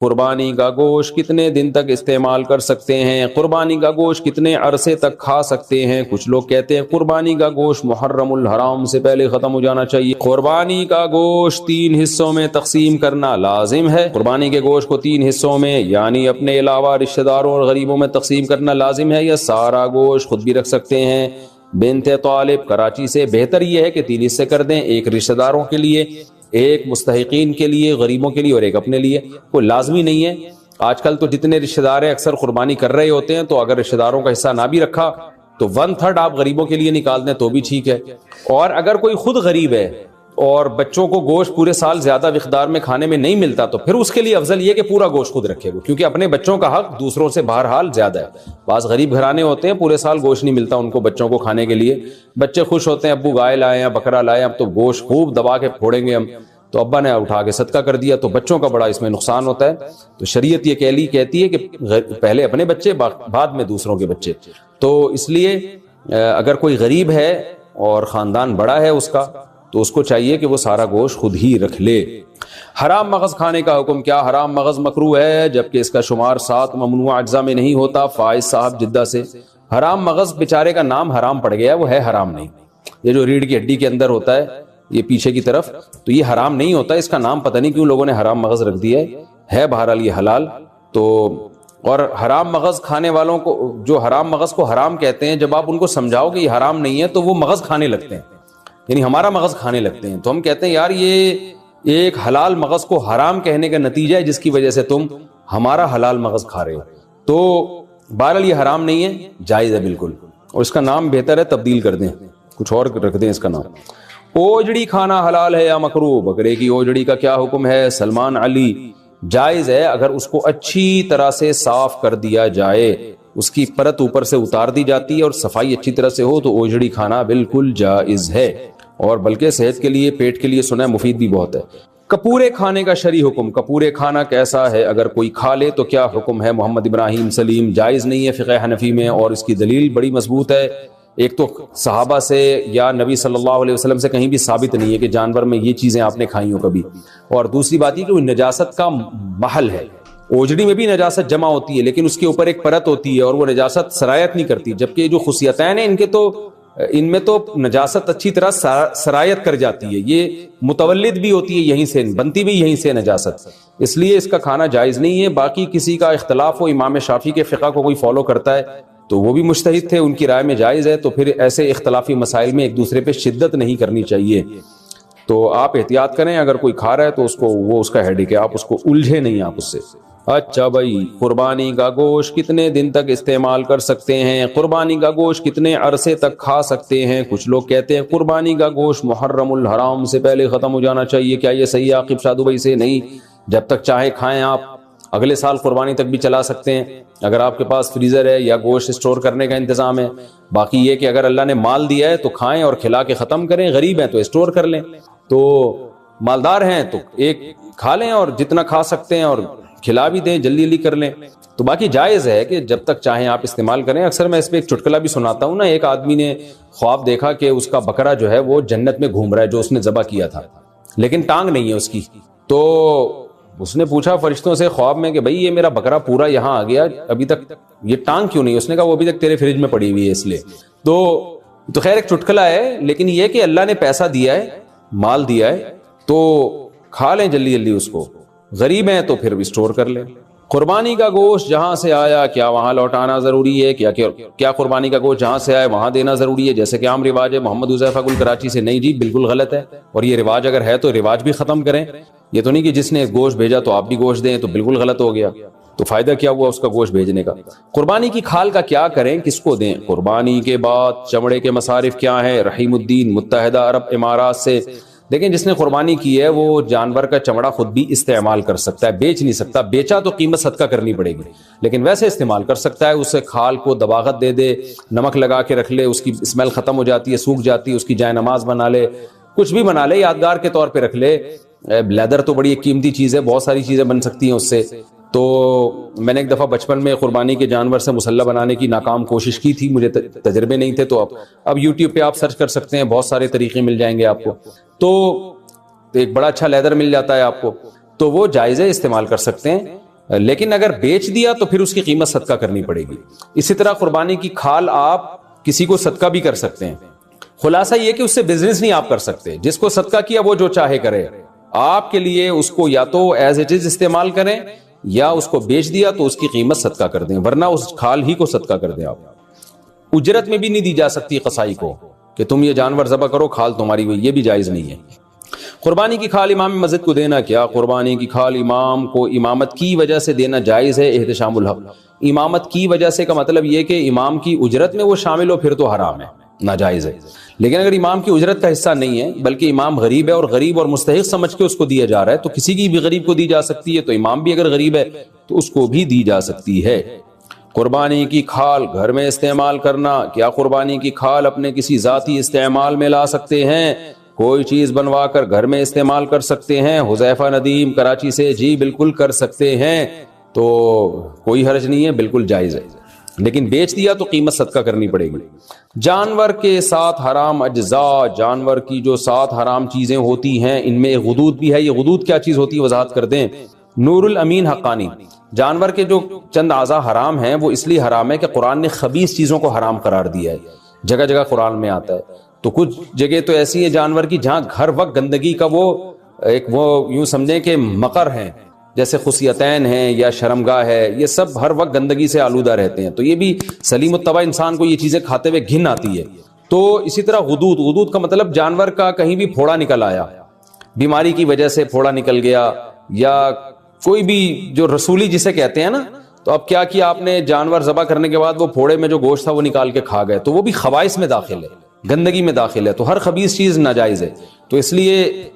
قربانی کا گوشت کتنے دن تک استعمال کر سکتے ہیں، قربانی کا گوشت کتنے عرصے تک کھا سکتے ہیں. کچھ لوگ کہتے ہیں قربانی کا گوشت محرم الحرام سے پہلے ختم ہو جانا چاہیے. قربانی کا گوشت 3 حصوں میں تقسیم کرنا لازم ہے. قربانی کے گوشت کو 3 حصوں میں یعنی اپنے علاوہ رشتہ داروں اور غریبوں میں تقسیم کرنا لازم ہے، یا سارا گوشت خود بھی رکھ سکتے ہیں. بنت طالب کراچی سے، بہتر یہ ہے کہ 3 حصے کر دیں، ایک رشتہ داروں کے لیے، ایک مستحقین کے لیے، غریبوں کے لیے، اور ایک اپنے لیے. کوئی لازمی نہیں ہے. آج کل تو جتنے رشتہ دار ہیں اکثر قربانی کر رہے ہوتے ہیں، تو اگر رشتہ داروں کا حصہ نہ بھی رکھا تو 1/3 آپ غریبوں کے لیے نکال دیں تو بھی ٹھیک ہے. اور اگر کوئی خود غریب ہے اور بچوں کو گوشت پورے سال زیادہ مقدار میں کھانے میں نہیں ملتا، تو پھر اس کے لیے افضل یہ کہ پورا گوشت خود رکھے وہ، کیونکہ اپنے بچوں کا حق دوسروں سے بہرحال زیادہ ہے. بعض غریب گھرانے ہوتے ہیں پورے سال گوشت نہیں ملتا ان کو بچوں کو کھانے کے لیے، بچے خوش ہوتے ہیں ابو گائے لائے ہیں بکرا لائے ہیں، اب تو گوشت خوب دبا کے پھوڑیں گے ہم، تو ابا نے اٹھا کے صدقہ کر دیا، تو بچوں کا بڑا اس میں نقصان ہوتا ہے. تو شریعت یہ کہتی ہے کہ پہلے اپنے بچے بعد میں دوسروں کے بچے. تو اس لیے اگر کوئی غریب ہے اور خاندان بڑا ہے اس کا، تو اس کو چاہیے کہ وہ سارا گوشت خود ہی رکھ لے. حرام مغز کھانے کا حکم کیا؟ حرام مغز مکروہ ہے جبکہ اس کا شمار 7 ممنوع اجزاء میں نہیں ہوتا. فائز صاحب جدہ سے. حرام مغز بیچارے کا نام حرام پڑ گیا، وہ ہے حرام نہیں. یہ جو ریڑھ کی ہڈی کے اندر ہوتا ہے یہ پیچھے کی طرف، تو یہ حرام نہیں ہوتا، اس کا نام پتہ نہیں کیوں لوگوں نے حرام مغز رکھ دیا ہے بہرحال یہ حلال. تو اور حرام مغز کھانے والوں کو، جو حرام مغز کو حرام کہتے ہیں، جب آپ ان کو سمجھاؤ کہ یہ حرام نہیں ہے تو وہ مغز کھانے لگتے ہیں، یعنی ہمارا مغز کھانے لگتے ہیں. تو ہم کہتے ہیں یار یہ ایک حلال مغز کو حرام کہنے کا نتیجہ ہے جس کی وجہ سے تم ہمارا حلال مغز کھا رہے ہو. تو بہرحال یہ حرام نہیں ہے، جائز ہے بالکل، اور اس کا نام بہتر ہے تبدیل کر دیں، کچھ اور رکھ دیں اس کا نام. اوجڑی کھانا حلال ہے یا مکروہ؟ بکرے کی اوجڑی کا کیا حکم ہے؟ سلمان علی. جائز ہے اگر اس کو اچھی طرح سے صاف کر دیا جائے، اس کی پرت اوپر سے اتار دی جاتی ہے اور صفائی اچھی طرح سے ہو، تو اوجڑی کھانا بالکل جائز ہے، اور بلکہ صحت کے لیے، پیٹ کے لیے سنا ہے مفید بھی بہت ہے. کپورے کھانے کا شرعی حکم. کپورے کھانا کیسا ہے؟ اگر کوئی کھا لے تو کیا حکم ہے؟ محمد ابراہیم سلیم. جائز نہیں ہے فقہ حنفی میں، اور اس کی دلیل بڑی مضبوط ہے. ایک تو صحابہ سے یا نبی صلی اللہ علیہ وسلم سے کہیں بھی ثابت نہیں ہے کہ جانور میں یہ چیزیں آپ نے کھائی ہوں کبھی. اور دوسری بات یہ کہ وہ نجاست کا محل ہے. اوجڑی میں بھی نجاست جمع ہوتی ہے لیکن اس کے اوپر ایک پرت ہوتی ہے اور وہ نجاست سرایت نہیں کرتی، جبکہ جو خصیتین ہیں ان میں تو نجاست اچھی طرح سرایت کر جاتی ہے. یہ متولد بھی ہوتی ہے یہیں سے، بنتی بھی یہیں سے نجاست، اس لیے اس کا کھانا جائز نہیں ہے. باقی کسی کا اختلاف ہو، امام شافعی کے فقہ کو کوئی فالو کرتا ہے تو وہ بھی مجتہد تھے، ان کی رائے میں جائز ہے. تو پھر ایسے اختلافی مسائل میں ایک دوسرے پہ شدت نہیں کرنی چاہیے. تو آپ احتیاط کریں، اگر کوئی کھا رہا ہے تو وہ اس کا ہیڈک ہے، آپ اس کو الجھے نہیں آپ اس سے. اچھا بھائی، قربانی کا گوشت کتنے دن تک استعمال کر سکتے ہیں؟ قربانی کا گوشت کتنے عرصے تک کھا سکتے ہیں؟ کچھ لوگ کہتے ہیں قربانی کا گوشت محرم الحرام سے پہلے ختم ہو جانا چاہیے. کیا یہ صحیح ہے عاقب شادو بھائی سے؟ نہیں، جب تک چاہے کھائیں آپ، اگلے سال قربانی تک بھی چلا سکتے ہیں اگر آپ کے پاس فریزر ہے یا گوشت اسٹور کرنے کا انتظام ہے. باقی یہ کہ اگر اللہ نے مال دیا ہے تو کھائیں اور کھلا کے ختم کریں، غریب ہیں تو اسٹور کر لیں، تو مالدار ہیں تو ایک کھا لیں اور جتنا کھا سکتے ہیں اور کھلا بھی دیں، جلدی جلدی کر لیں. تو باقی جائز ہے کہ جب تک چاہیں آپ استعمال کریں. اکثر میں اس پہ ایک چٹکلا بھی سناتا ہوں نا. ایک آدمی نے خواب دیکھا کہ اس کا بکرا جو ہے وہ جنت میں گھوم رہا ہے، جو اس نے ذبح کیا تھا، لیکن ٹانگ نہیں ہے اس کی. تو اس نے پوچھا فرشتوں سے خواب میں کہ بھائی یہ میرا بکرا پورا یہاں آ گیا، ابھی تک یہ ٹانگ کیوں نہیں؟ اس نے کہا وہ ابھی تک تیرے فریج میں پڑی ہوئی ہے اس لیے. تو خیر ایک چٹکلا ہے، لیکن یہ کہ اللہ نے پیسہ دیا ہے، مال دیا ہے، تو کھا لیں جلدی جلدی اس کو. غریب ہیں تو پھر بھی اسٹور کر لیں. قربانی کا گوشت جہاں سے آیا کیا وہاں لوٹانا ضروری ہے؟ کیا قربانی کا گوشت جہاں سے آئے وہاں دینا ضروری ہے جیسے کہ عام رواج ہے؟ محمد حذیفہ گل کراچی سے. نہیں جی، بالکل غلط ہے. اور یہ رواج اگر ہے تو رواج بھی ختم کریں. یہ تو نہیں کہ جس نے گوشت بھیجا تو آپ بھی گوشت دیں، تو بالکل غلط ہو گیا. تو فائدہ کیا ہوا اس کا گوشت بھیجنے کا؟ قربانی کی کھال کا کیا کریں، کس کو دیں؟ قربانی کے بعد چمڑے کے مصارف کیا ہیں؟ رحیم الدین متحدہ عرب امارات سے. دیکھیں، جس نے قربانی کی ہے وہ جانور کا چمڑا خود بھی استعمال کر سکتا ہے، بیچ نہیں سکتا. بیچا تو قیمت صدقہ کرنی پڑے گی، لیکن ویسے استعمال کر سکتا ہے. اسے کھال کو دباغت دے دے، نمک لگا کے رکھ لے، اس کی اسمیل ختم ہو جاتی ہے، سوکھ جاتی ہے، اس کی جائے نماز بنا لے، کچھ بھی بنا لے، یادگار کے طور پہ رکھ لے. لیدر تو بڑی ایک قیمتی چیز ہے، بہت ساری چیزیں بن سکتی ہیں اس سے. تو میں نے ایک دفعہ بچپن میں قربانی کے جانور سے مسلح بنانے کی ناکام کوشش کی تھی، مجھے تجربے نہیں تھے. تو اب یوٹیوب پہ آپ سرچ کر سکتے ہیں، بہت سارے طریقے مل جائیں گے آپ کو. تو ایک بڑا اچھا لیدر مل جاتا ہے آپ کو، تو وہ جائز ہے، استعمال کر سکتے ہیں. لیکن اگر بیچ دیا تو پھر اس کی قیمت صدقہ کرنی پڑے گی. اسی طرح قربانی کی کھال آپ کسی کو صدقہ بھی کر سکتے ہیں. خلاصہ یہ کہ اس سے بزنس نہیں آپ کر سکتے. جس کو صدقہ کیا وہ جو چاہے کرے. آپ کے لیے اس کو یا تو ایز اٹ از استعمال کریں یا اس کو بیچ دیا تو اس کی قیمت صدقہ کر دیں, ورنہ اس کھال ہی کو صدقہ کر دیں. آپ اجرت میں بھی نہیں دی جا سکتی قصائی کو کہ تم یہ جانور ذبح کرو کھال تمہاری ہوئی, یہ بھی جائز نہیں ہے. قربانی کی کھال امام مسجد کو دینا کیا؟ قربانی کی کھال امام کو امامت کی وجہ سے دینا جائز ہے. احتشام الحق, امامت کی وجہ سے کا مطلب یہ کہ امام کی اجرت میں وہ شامل ہو پھر تو حرام ہے, ناجائز ہے. لیکن اگر امام کی اجرت کا حصہ نہیں ہے بلکہ امام غریب ہے اور غریب اور مستحق سمجھ کے اس کو دیا جا رہا ہے تو کسی کی بھی غریب کو دی جا سکتی ہے, تو امام بھی اگر غریب ہے تو اس کو بھی دی جا سکتی ہے. قربانی کی کھال گھر میں استعمال کرنا, کیا قربانی کی کھال اپنے کسی ذاتی استعمال میں لا سکتے ہیں؟ کوئی چیز بنوا کر گھر میں استعمال کر سکتے ہیں. حذیفہ ندیم کراچی سے, جی بالکل کر سکتے ہیں, تو کوئی حرج نہیں ہے, بالکل جائز ہے. لیکن بیچ دیا تو قیمت صدقہ کرنی پڑے گی. جانور کے ساتھ حرام اجزاء, جانور کی جو 7 حرام چیزیں ہوتی ہیں ان میں غدود بھی ہے. یہ غدود کیا چیز ہوتی ہے وضاحت کر دیں. نور الامین حقانی, جانور کے جو چند اعضاء حرام ہیں وہ اس لیے حرام ہے کہ قرآن نے خبیث چیزوں کو حرام قرار دیا ہے. جگہ جگہ قرآن میں آتا ہے. تو کچھ جگہ تو ایسی ہیں جانور کی جہاں ہر وقت گندگی کا وہ یوں سمجھیں کہ مقر ہیں, جیسے خصیتین ہیں یا شرمگاہ ہے, یہ سب ہر وقت گندگی سے آلودہ رہتے ہیں. تو یہ بھی سلیم الطبع انسان کو یہ چیزیں کھاتے ہوئے گھن آتی ہے. تو اسی طرح غدود, غدود کا مطلب جانور کا کہیں بھی پھوڑا نکل آیا, بیماری کی وجہ سے پھوڑا نکل گیا, یا کوئی بھی جو رسولی جسے کہتے ہیں نا, تو اب کیا آپ نے جانور ذبح کرنے کے بعد وہ پھوڑے میں جو گوشت تھا وہ نکال کے کھا گئے, تو وہ بھی خبائث میں داخل ہے, گندگی میں داخل ہے. تو ہر خبیث چیز ناجائز ہے. تو اس لیے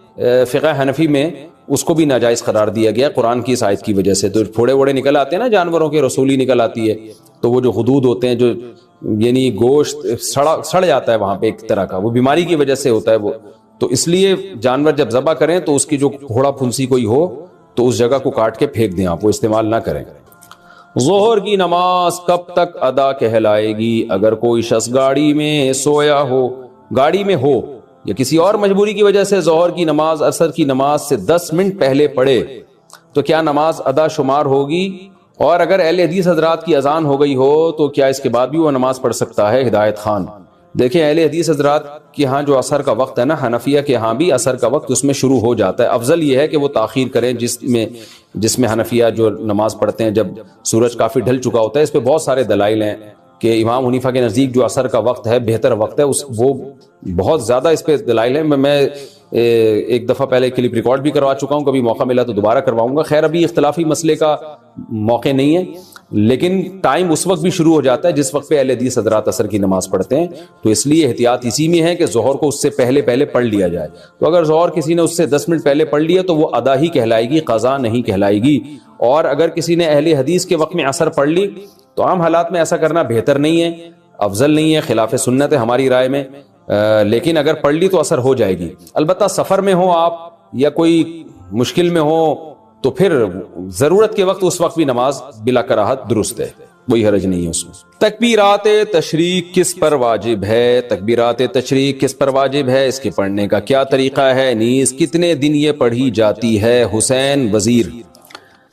فقہ حنفی میں اس کو بھی ناجائز قرار دیا گیا قرآن کی اس آیت کی وجہ سے. تو پھوڑے ووڑے نکل آتے ہیں نا جانوروں کے, رسولی نکل آتی ہے, تو وہ جو غدود ہوتے ہیں جو یعنی گوشت سڑ جاتا ہے وہاں پہ ایک طرح کا, وہ بیماری کی وجہ سے ہوتا ہے وہ. تو اس لیے جانور جب ذبح کریں تو اس کی جو پھوڑا پھنسی کوئی ہو تو اس جگہ کو کاٹ کے پھینک دیں, آپ وہ استعمال نہ کریں. ظہر کی نماز کب تک ادا کہلائے گی؟ اگر کوئی شخص گاڑی میں سویا ہو, گاڑی میں ہو یا کسی اور مجبوری کی وجہ سے ظہر کی نماز عصر کی نماز سے 10 منٹ پہلے پڑھے تو کیا نماز ادا شمار ہوگی؟ اور اگر اہل حدیث حضرات کی اذان ہو گئی ہو تو کیا اس کے بعد بھی وہ نماز پڑھ سکتا ہے؟ ہدایت خان. دیکھیں اہل حدیث حضرات کے ہاں جو عصر کا وقت ہے نا, حنفیہ کے ہاں بھی عصر کا وقت اس میں شروع ہو جاتا ہے. افضل یہ ہے کہ وہ تاخیر کریں, جس میں حنفیہ جو نماز پڑھتے ہیں جب سورج کافی ڈھل چکا ہوتا ہے. اس پہ بہت سارے دلائل ہیں کہ امام حنیفہ کے نزدیک جو عصر کا وقت ہے بہتر وقت ہے, وہ بہت زیادہ اس پہ دلائل ہیں. میں ایک دفعہ پہلے کلپ ریکارڈ بھی کروا چکا ہوں, کبھی موقع ملا تو دوبارہ کرواؤں گا. خیر ابھی اختلافی مسئلے کا موقع نہیں ہے, لیکن ٹائم اس وقت بھی شروع ہو جاتا ہے جس وقت پہ اہل حدیث حضرات عصر کی نماز پڑھتے ہیں. تو اس لیے احتیاط اسی میں ہے کہ ظہر کو اس سے پہلے پڑھ لیا جائے. تو اگر ظہر کسی نے اس سے 10 منٹ پہلے پڑھ لیا تو وہ ادا ہی کہلائے گی, قضا نہیں کہلائے گی. اور اگر کسی نے اہل حدیث کے وقت میں عصر پڑھ لی تو عام حالات میں ایسا کرنا بہتر نہیں ہے, افضل نہیں ہے, خلاف سنت ہے ہماری رائے میں. لیکن اگر پڑھ لی تو اثر ہو جائے گی. البتہ سفر میں ہو آپ یا کوئی مشکل میں ہو تو پھر ضرورت کے وقت اس وقت بھی نماز بلا کراہت درست ہے, کوئی حرج نہیں ہے اس میں. تکبیرات تشریق کس پر واجب ہے؟ تکبیرات تشریق کس پر واجب ہے, اس کے پڑھنے کا کیا طریقہ ہے, نیز کتنے دن یہ پڑھی جاتی ہے؟ حسین وزیر.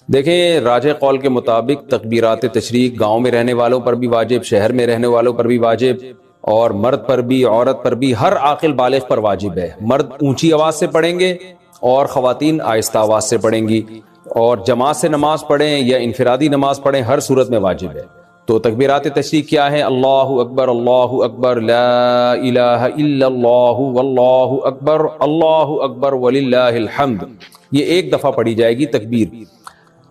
دیکھیں راجح قول کے مطابق تکبیرات تشریق گاؤں میں رہنے والوں پر بھی واجب, شہر میں رہنے والوں پر بھی واجب, اور مرد پر بھی عورت پر بھی, ہر عاقل بالغ پر واجب ہے. مرد اونچی آواز سے پڑھیں گے اور خواتین آہستہ آواز سے پڑھیں گی, اور جماعت سے نماز پڑھیں یا انفرادی نماز پڑھیں, ہر صورت میں واجب ہے. تو تکبیرات تشریق کیا ہے؟ اللہ اکبر لا الہ الا اللہ واللہ اکبر وللہ الحمد. یہ ایک دفعہ پڑھی جائے گی تکبیر.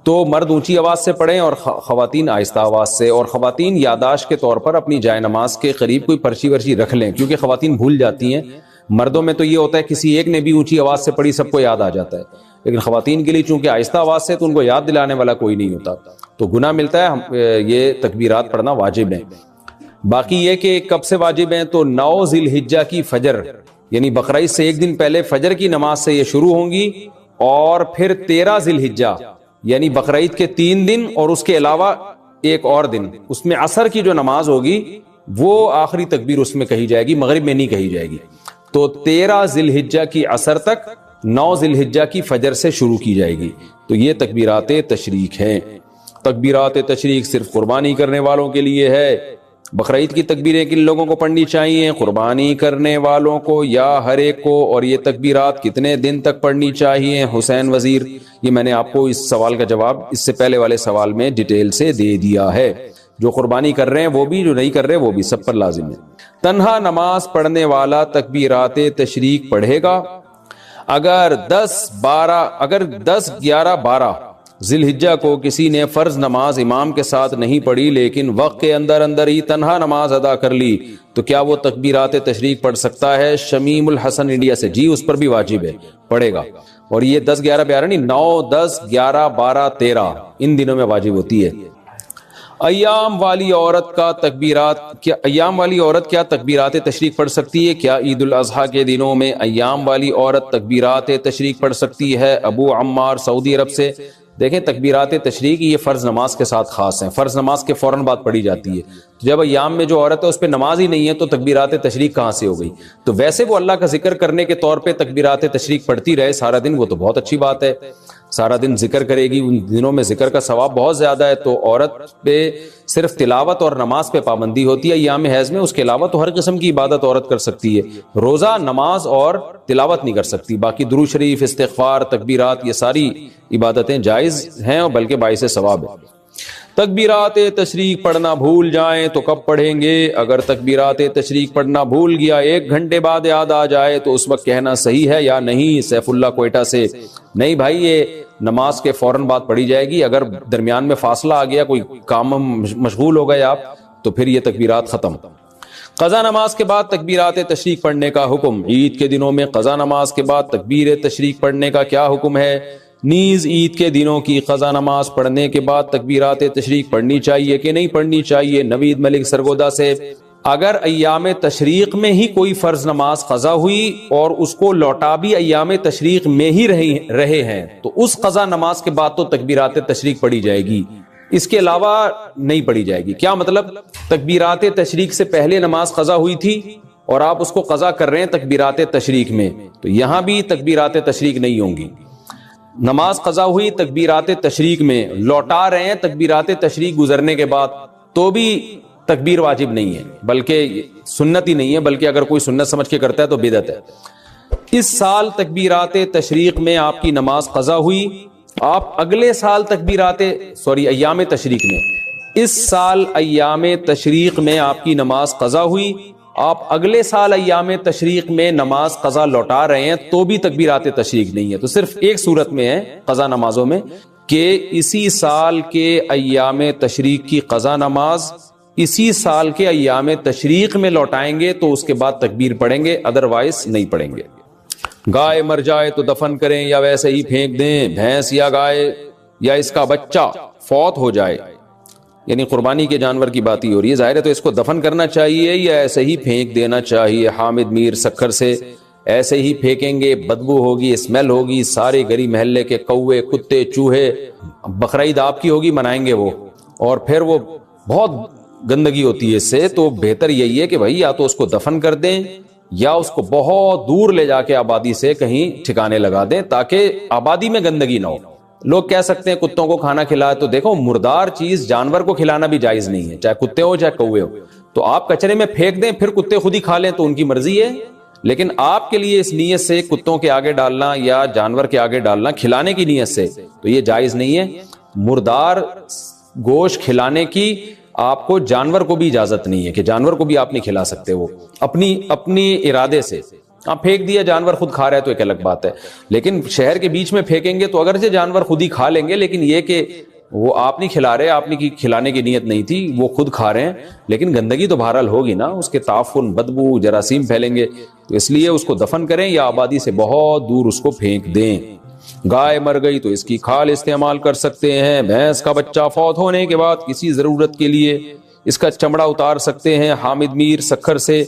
تو مرد اونچی آواز سے پڑھیں اور خواتین آہستہ آواز سے. اور خواتین یاداشت کے طور پر اپنی جائے نماز کے قریب کوئی پرچی ورچی رکھ لیں, کیونکہ خواتین بھول جاتی ہیں. مردوں میں تو یہ ہوتا ہے کسی ایک نے بھی اونچی آواز سے پڑھی سب کو یاد آ جاتا ہے, لیکن خواتین کے لیے چونکہ آہستہ آواز سے تو ان کو یاد دلانے والا کوئی نہیں ہوتا, تو گناہ ملتا ہے. یہ تکبیرات پڑھنا واجب ہیں. باقی یہ کہ کب سے واجب ہیں تو 9 ذی الحجہ کی فجر یعنی بقرعید سے ایک دن پہلے فجر کی نماز سے یہ شروع ہوں گی, اور پھر 13 ذی الحجہ یعنی بقرعید کے 3 دن اور اس کے علاوہ ایک اور دن, اس میں عصر کی جو نماز ہوگی وہ آخری تکبیر اس میں کہی جائے گی, مغرب میں نہیں کہی جائے گی. تو 13 ذی الحجہ کی عصر تک 9 ذی الحجہ کی فجر سے شروع کی جائے گی. تو یہ تکبیرات تشریق ہیں۔ تکبیرات تشریق صرف قربانی کرنے والوں کے لیے ہے۔ بقرعید کی تکبیریں کن لوگوں کو پڑھنی چاہیے؟ قربانی کرنے والوں کو یا ہر ایک کو؟ اور یہ تکبیرات کتنے دن تک پڑھنی چاہیے؟ حسین وزیر، یہ میں نے آپ کو اس سوال کا جواب اس سے پہلے والے سوال میں ڈیٹیل سے دے دیا ہے۔ جو قربانی کر رہے ہیں وہ بھی، جو نہیں کر رہے وہ بھی، سب پر لازم ہے۔ تنہا نماز پڑھنے والا تکبیرات تشریق پڑھے گا اگر 10، 11، 12 ذی الحجہ کو کسی نے فرض نماز امام کے ساتھ نہیں پڑھی لیکن وقت کے اندر اندر ہی تنہا نماز ادا کر لی تو کیا وہ تکبیرات تشریق پڑھ سکتا ہے؟ شمیم الحسن انڈیا سے، جی اس پر بھی واجب ہے، پڑھے گا۔ اور یہ 10، 11، 12 نہیں، 9، 10، 11، 12، 13 ان دنوں میں واجب ہوتی ہے۔ ایام والی عورت کیا تکبیرات تشریق پڑھ سکتی ہے؟ کیا عید الاضحیٰ کے دنوں میں ایام والی عورت تکبیرات تشریق پڑھ سکتی ہے؟ ابو عمار سعودی عرب سے۔ دیکھیں تکبیرات تشریق یہ فرض نماز کے ساتھ خاص ہیں، فرض نماز کے فوراً بعد پڑھی جاتی ہے۔ جب ایام میں جو عورت ہے اس پہ نماز ہی نہیں ہے تو تکبیرات تشریق کہاں سے ہو گئی؟ تو ویسے وہ اللہ کا ذکر کرنے کے طور پہ تکبیرات تشریق پڑھتی رہے سارا دن، وہ تو بہت اچھی بات ہے، سارا دن ذکر کرے گی، ان دنوں میں ذکر کا ثواب بہت زیادہ ہے۔ تو عورت پہ صرف تلاوت اور نماز پہ پابندی ہوتی ہے ایام حیض میں، اس کے علاوہ تو ہر قسم کی عبادت عورت کر سکتی ہے، روزہ، نماز اور تلاوت نہیں کر سکتی، باقی درود شریف، استغفار، تکبیرات یہ ساری عبادتیں جائز ہیں اور بلکہ باعث ثواب ہے۔ تکبیرات تشریق پڑھنا بھول جائیں تو کب پڑھیں گے؟ اگر تکبیرات تشریق پڑھنا بھول گیا 1 گھنٹے بعد یاد آ جائے تو اس وقت کہنا صحیح ہے یا نہیں؟ سیف اللہ کوئٹہ سے۔ نہیں بھائی، یہ نماز کے فوراً بعد پڑھی جائے گی، اگر درمیان میں فاصلہ آ گیا، کوئی کام مشغول ہو گئے آپ، تو پھر یہ تکبیرات ختم۔ قضا نماز کے بعد تکبیرات تشریق پڑھنے کا حکم۔ عید کے دنوں میں قضا نماز کے بعد تکبیر تشریق پڑھنے کا کیا حکم ہے؟ نیز عید کے دنوں کی قضا نماز پڑھنے کے بعد تکبیرات تشریق پڑھنی چاہیے کہ نہیں پڑھنی چاہیے؟ نوید ملک سرگودا سے۔ اگر ایام تشریق میں ہی کوئی فرض نماز قضا ہوئی اور اس کو لوٹا بھی ایام تشریق میں ہی رہے ہیں تو اس قضا نماز کے بعد تو تکبیرات تشریق پڑھی جائے گی، اس کے علاوہ نہیں پڑھی جائے گی۔ کیا مطلب؟ تکبیرات تشریق سے پہلے نماز قضا ہوئی تھی اور آپ اس کو قضا کر رہے ہیں تکبیرات تشریق میں، تو یہاں بھی تکبیرات تشریق نہیں ہوں گی۔ نماز قضا ہوئی تکبیرات تشریق میں، لوٹا رہے ہیں تکبیرات تشریق گزرنے کے بعد، تو بھی تکبیر واجب نہیں ہے، بلکہ سنت ہی نہیں ہے، بلکہ اگر کوئی سنت سمجھ کے کرتا ہے تو بدعت ہے۔ اس سال تکبیرات تشریق میں آپ کی نماز قضا ہوئی، آپ اگلے سال ایام تشریق میں، اس سال ایام تشریق میں آپ کی نماز قضا ہوئی، آپ اگلے سال ایام تشریق میں نماز قضا لوٹا رہے ہیں تو بھی تکبیرات تشریق نہیں ہے۔ تو صرف ایک صورت میں ہے قضا نمازوں میں کہ اسی سال کے ایام تشریق کی قضا نماز اسی سال کے ایام تشریق میں لوٹائیں گے تو اس کے بعد تکبیر پڑھیں گے، ادروائز نہیں پڑھیں گے۔ گائے مر جائے تو دفن کریں یا ویسے ہی پھینک دیں؟ بھینس یا گائے یا اس کا بچہ فوت ہو جائے، یعنی قربانی کے جانور کی بات ہی ہو رہی ہے، ظاہر ہے تو اس کو دفن کرنا چاہیے یا ایسے ہی پھینک دینا چاہیے؟ حامد میر سکھر سے۔ ایسے ہی پھینکیں گے، بدبو ہوگی، اسمیل ہوگی، سارے گلی محلے کے کوے، کتے، چوہے، بقرعید آپ کی ہوگی، منائیں گے وہ، اور پھر وہ بہت گندگی ہوتی ہے اس سے۔ تو بہتر یہی ہے کہ بھائی یا تو اس کو دفن کر دیں یا اس کو بہت دور لے جا کے آبادی سے کہیں ٹھکانے لگا دیں تاکہ آبادی میں گندگی نہ ہو۔ لوگ کہہ سکتے ہیں کتوں کو کھانا کھلائے، تو دیکھو مردار چیز جانور کو کھلانا بھی جائز نہیں ہے، چاہے کتے ہو چاہے کوے ہو۔ تو آپ کچرے میں پھینک دیں، پھر کتے خود ہی کھا لیں تو ان کی مرضی ہے، لیکن آپ کے لیے اس نیت سے کتوں کے آگے ڈالنا یا جانور کے آگے ڈالنا کھلانے کی نیت سے تو یہ جائز نہیں ہے۔ مردار گوشت کھلانے کی آپ کو جانور کو بھی اجازت نہیں ہے کہ جانور کو بھی آپ نہیں کھلا سکتے، وہ اپنی ارادے سے آپ پھینک دیا، جانور خود کھا رہا ہے تو ایک الگ بات ہے، لیکن شہر کے بیچ میں پھینکیں گے تو اگرچہ جانور خود ہی کھا لیں گے، لیکن یہ کہ وہ آپ نہیں کھلا رہے، آپ نے کھلانے کی نیت نہیں تھی، وہ خود کھا رہے ہیں، لیکن گندگی تو بہرحال ہوگی نا، اس کے تعفن، بدبو، جراثیم پھیلیں گے، تو اس لیے اس کو دفن کریں یا آبادی سے بہت دور اس کو پھینک دیں۔ گائے مر گئی تو اس کی کھال استعمال کر سکتے ہیں۔ بھینس کا بچہ فوت ہونے کے بعد کسی ضرورت کے لیے اس کا چمڑا اتار سکتے ہیں۔ حامد میر سکھر سے۔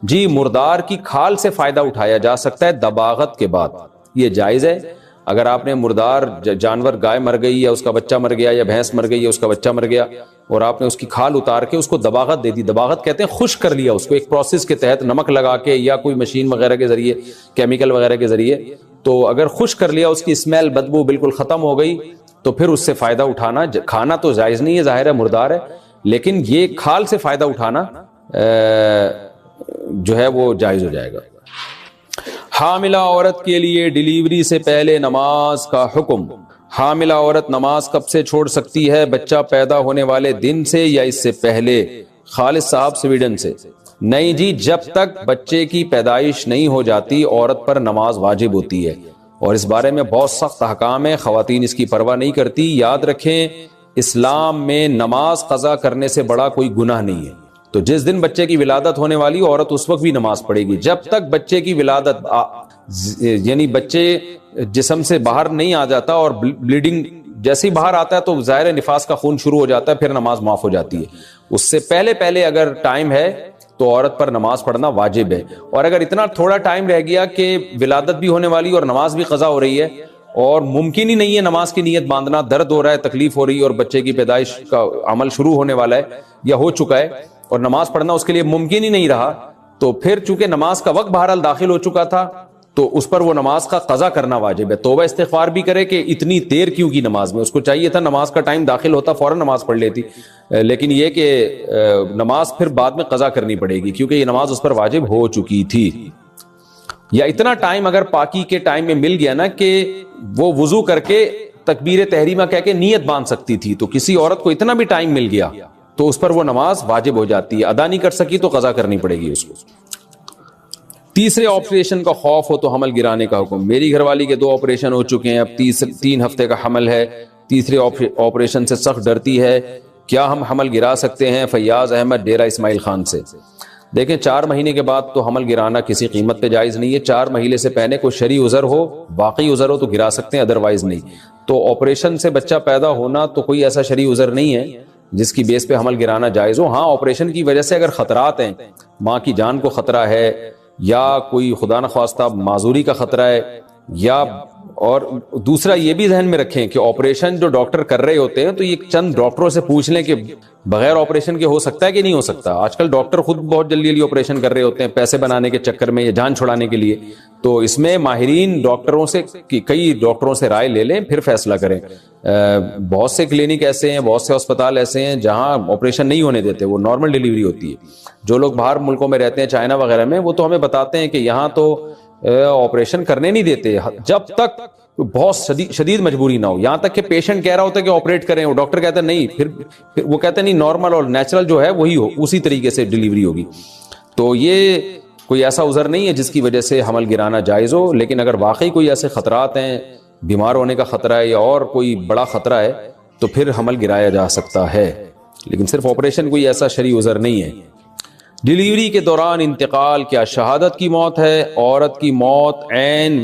جی، مردار کی کھال سے فائدہ اٹھایا جا سکتا ہے دباغت کے بعد، یہ جائز ہے۔ اگر آپ نے مردار جانور، گائے مر گئی یا اس کا بچہ مر گیا یا بھینس مر گئی یا اس کا بچہ مر گیا، اور آپ نے اس کی کھال اتار کے اس کو دباغت دے دی، دباغت کہتے ہیں خشک کر لیا اس کو ایک پروسیس کے تحت، نمک لگا کے یا کوئی مشین وغیرہ کے ذریعے، کیمیکل وغیرہ کے ذریعے تو اگر خشک کر لیا، اس کی اسمیل بدبو بالکل ختم ہو گئی، تو پھر اس سے فائدہ اٹھانا، کھانا تو جائز نہیں ہے، ظاہر ہے مردار ہے، لیکن یہ کھال سے فائدہ اٹھانا جو ہے وہ جائز ہو جائے گا۔ حاملہ عورت کے لیے ڈیلیوری سے پہلے نماز کا حکم۔ حاملہ عورت نماز کب سے چھوڑ سکتی ہے؟ بچہ پیدا ہونے والے دن سے یا اس سے پہلے؟ خالد صاحب سویڈن سے۔ نہیں جی، جب تک بچے کی پیدائش نہیں ہو جاتی عورت پر نماز واجب ہوتی ہے، اور اس بارے میں بہت سخت احکام ہے، خواتین اس کی پرواہ نہیں کرتی۔ یاد رکھیں اسلام میں نماز قضا کرنے سے بڑا کوئی گناہ نہیں ہے، تو جس دن بچے کی ولادت ہونے والی عورت اس وقت بھی نماز پڑھے گی، جب تک بچے کی ولادت یعنی بچے جسم سے باہر نہیں آ جاتا، اور بلیڈنگ جیسے ہی باہر آتا ہے تو ظاہر ہے نفاس کا خون شروع ہو جاتا ہے، پھر نماز معاف ہو جاتی ہے۔ اس سے پہلے اگر ٹائم ہے تو عورت پر نماز پڑھنا واجب ہے، اور اگر اتنا تھوڑا ٹائم رہ گیا کہ ولادت بھی ہونے والی اور نماز بھی قضا ہو رہی ہے، اور ممکن ہی نہیں ہے نماز کی نیت باندھنا، درد ہو رہا ہے، تکلیف ہو رہی ہے، اور بچے کی پیدائش کا عمل شروع ہونے والا ہے یا ہو چکا ہے، اور نماز پڑھنا اس کے لیے ممکن ہی نہیں رہا، تو پھر چونکہ نماز کا وقت بہرحال داخل ہو چکا تھا تو اس پر وہ نماز کا قضا کرنا واجب ہے۔ توبہ استغفار بھی کرے کہ اتنی دیر کیوں کی نماز میں، اس کو چاہیے تھا نماز کا ٹائم داخل ہوتا فوراً نماز پڑھ لیتی، لیکن یہ کہ نماز پھر بعد میں قضا کرنی پڑے گی کیونکہ یہ نماز اس پر واجب ہو چکی تھی۔ یا اتنا ٹائم اگر پاکی کے ٹائم میں مل گیا نا کہ وہ وضو کر کے تکبیر تحریمہ کہہ کے نیت باندھ سکتی تھی، تو کسی عورت کو اتنا بھی ٹائم مل گیا تو اس پر وہ نماز واجب ہو جاتی ہے، ادا نہیں کر سکی تو قضا کرنی پڑے گی اس کو۔ تیسرے آپریشن کا خوف ہو تو حمل گرانے کا حکم۔ میری گھر والی کے 2 آپریشن ہو چکے ہیں، اب 3 ہفتے کا حمل ہے، تیسرے آپریشن سے سخت ڈرتی ہے، کیا ہم حمل گرا سکتے ہیں؟ فیاض احمد ڈیرہ اسماعیل خان سے۔ دیکھیں 4 مہینے کے بعد تو حمل گرانا کسی قیمت پہ جائز نہیں ہے، 4 مہینے سے پہلے کوئی شرعی عذر ہو، واقعی عذر ہو تو گرا سکتے ہیں، ادروائز نہیں۔ تو آپریشن سے بچہ پیدا ہونا تو کوئی ایسا شرعی عذر نہیں ہے جس کی بیس پہ حمل گرانا جائز ہو۔ ہاں آپریشن کی وجہ سے اگر خطرات ہیں، ماں کی جان کو خطرہ ہے، یا کوئی خدا نخواستہ معذوری کا خطرہ ہے، یا اور دوسرا یہ بھی ذہن میں رکھیں کہ آپریشن جو ڈاکٹر کر رہے ہوتے ہیں تو یہ چند ڈاکٹروں سے پوچھ لیں کہ بغیر آپریشن کے ہو سکتا ہے کہ نہیں ہو سکتا۔ آج کل ڈاکٹر خود بہت جلدی آپریشن کر رہے ہوتے ہیں پیسے بنانے کے چکر میں یا جان چھڑانے کے لیے، تو اس میں ماہرین ڈاکٹروں سے کئی ڈاکٹروں سے رائے لے لیں پھر فیصلہ کریں۔ بہت سے کلینک ایسے ہیں، بہت سے ہسپتال ایسے ہیں جہاں آپریشن نہیں ہونے دیتے، وہ نارمل ڈیلیوری ہوتی ہے۔ جو لوگ باہر ملکوں میں رہتے ہیں چائنا وغیرہ میں، وہ تو ہمیں بتاتے ہیں کہ یہاں تو آپریشن کرنے نہیں دیتے جب تک بہت شدید مجبوری نہ ہو، یہاں تک کہ پیشنٹ کہہ رہا ہوتا ہے کہ آپریٹ کریں، وہ ڈاکٹر کہتا ہے نہیں، پھر وہ کہتے ہیں نہیں نارمل اور نیچرل جو ہے وہی ہو، اسی طریقے سے ڈیلیوری ہوگی۔ تو یہ کوئی ایسا عذر نہیں ہے جس کی وجہ سے حمل گرانا جائز ہو، لیکن اگر واقعی کوئی ایسے خطرات ہیں، بیمار ہونے کا خطرہ ہے یا اور کوئی بڑا خطرہ ہے تو پھر حمل گرایا جا سکتا ہے، لیکن صرف آپریشن کوئی ایسا شرعی عذر نہیں ہے۔ ڈیلیوری کے دوران انتقال کیا شہادت کی موت ہے؟ عورت کی موت عین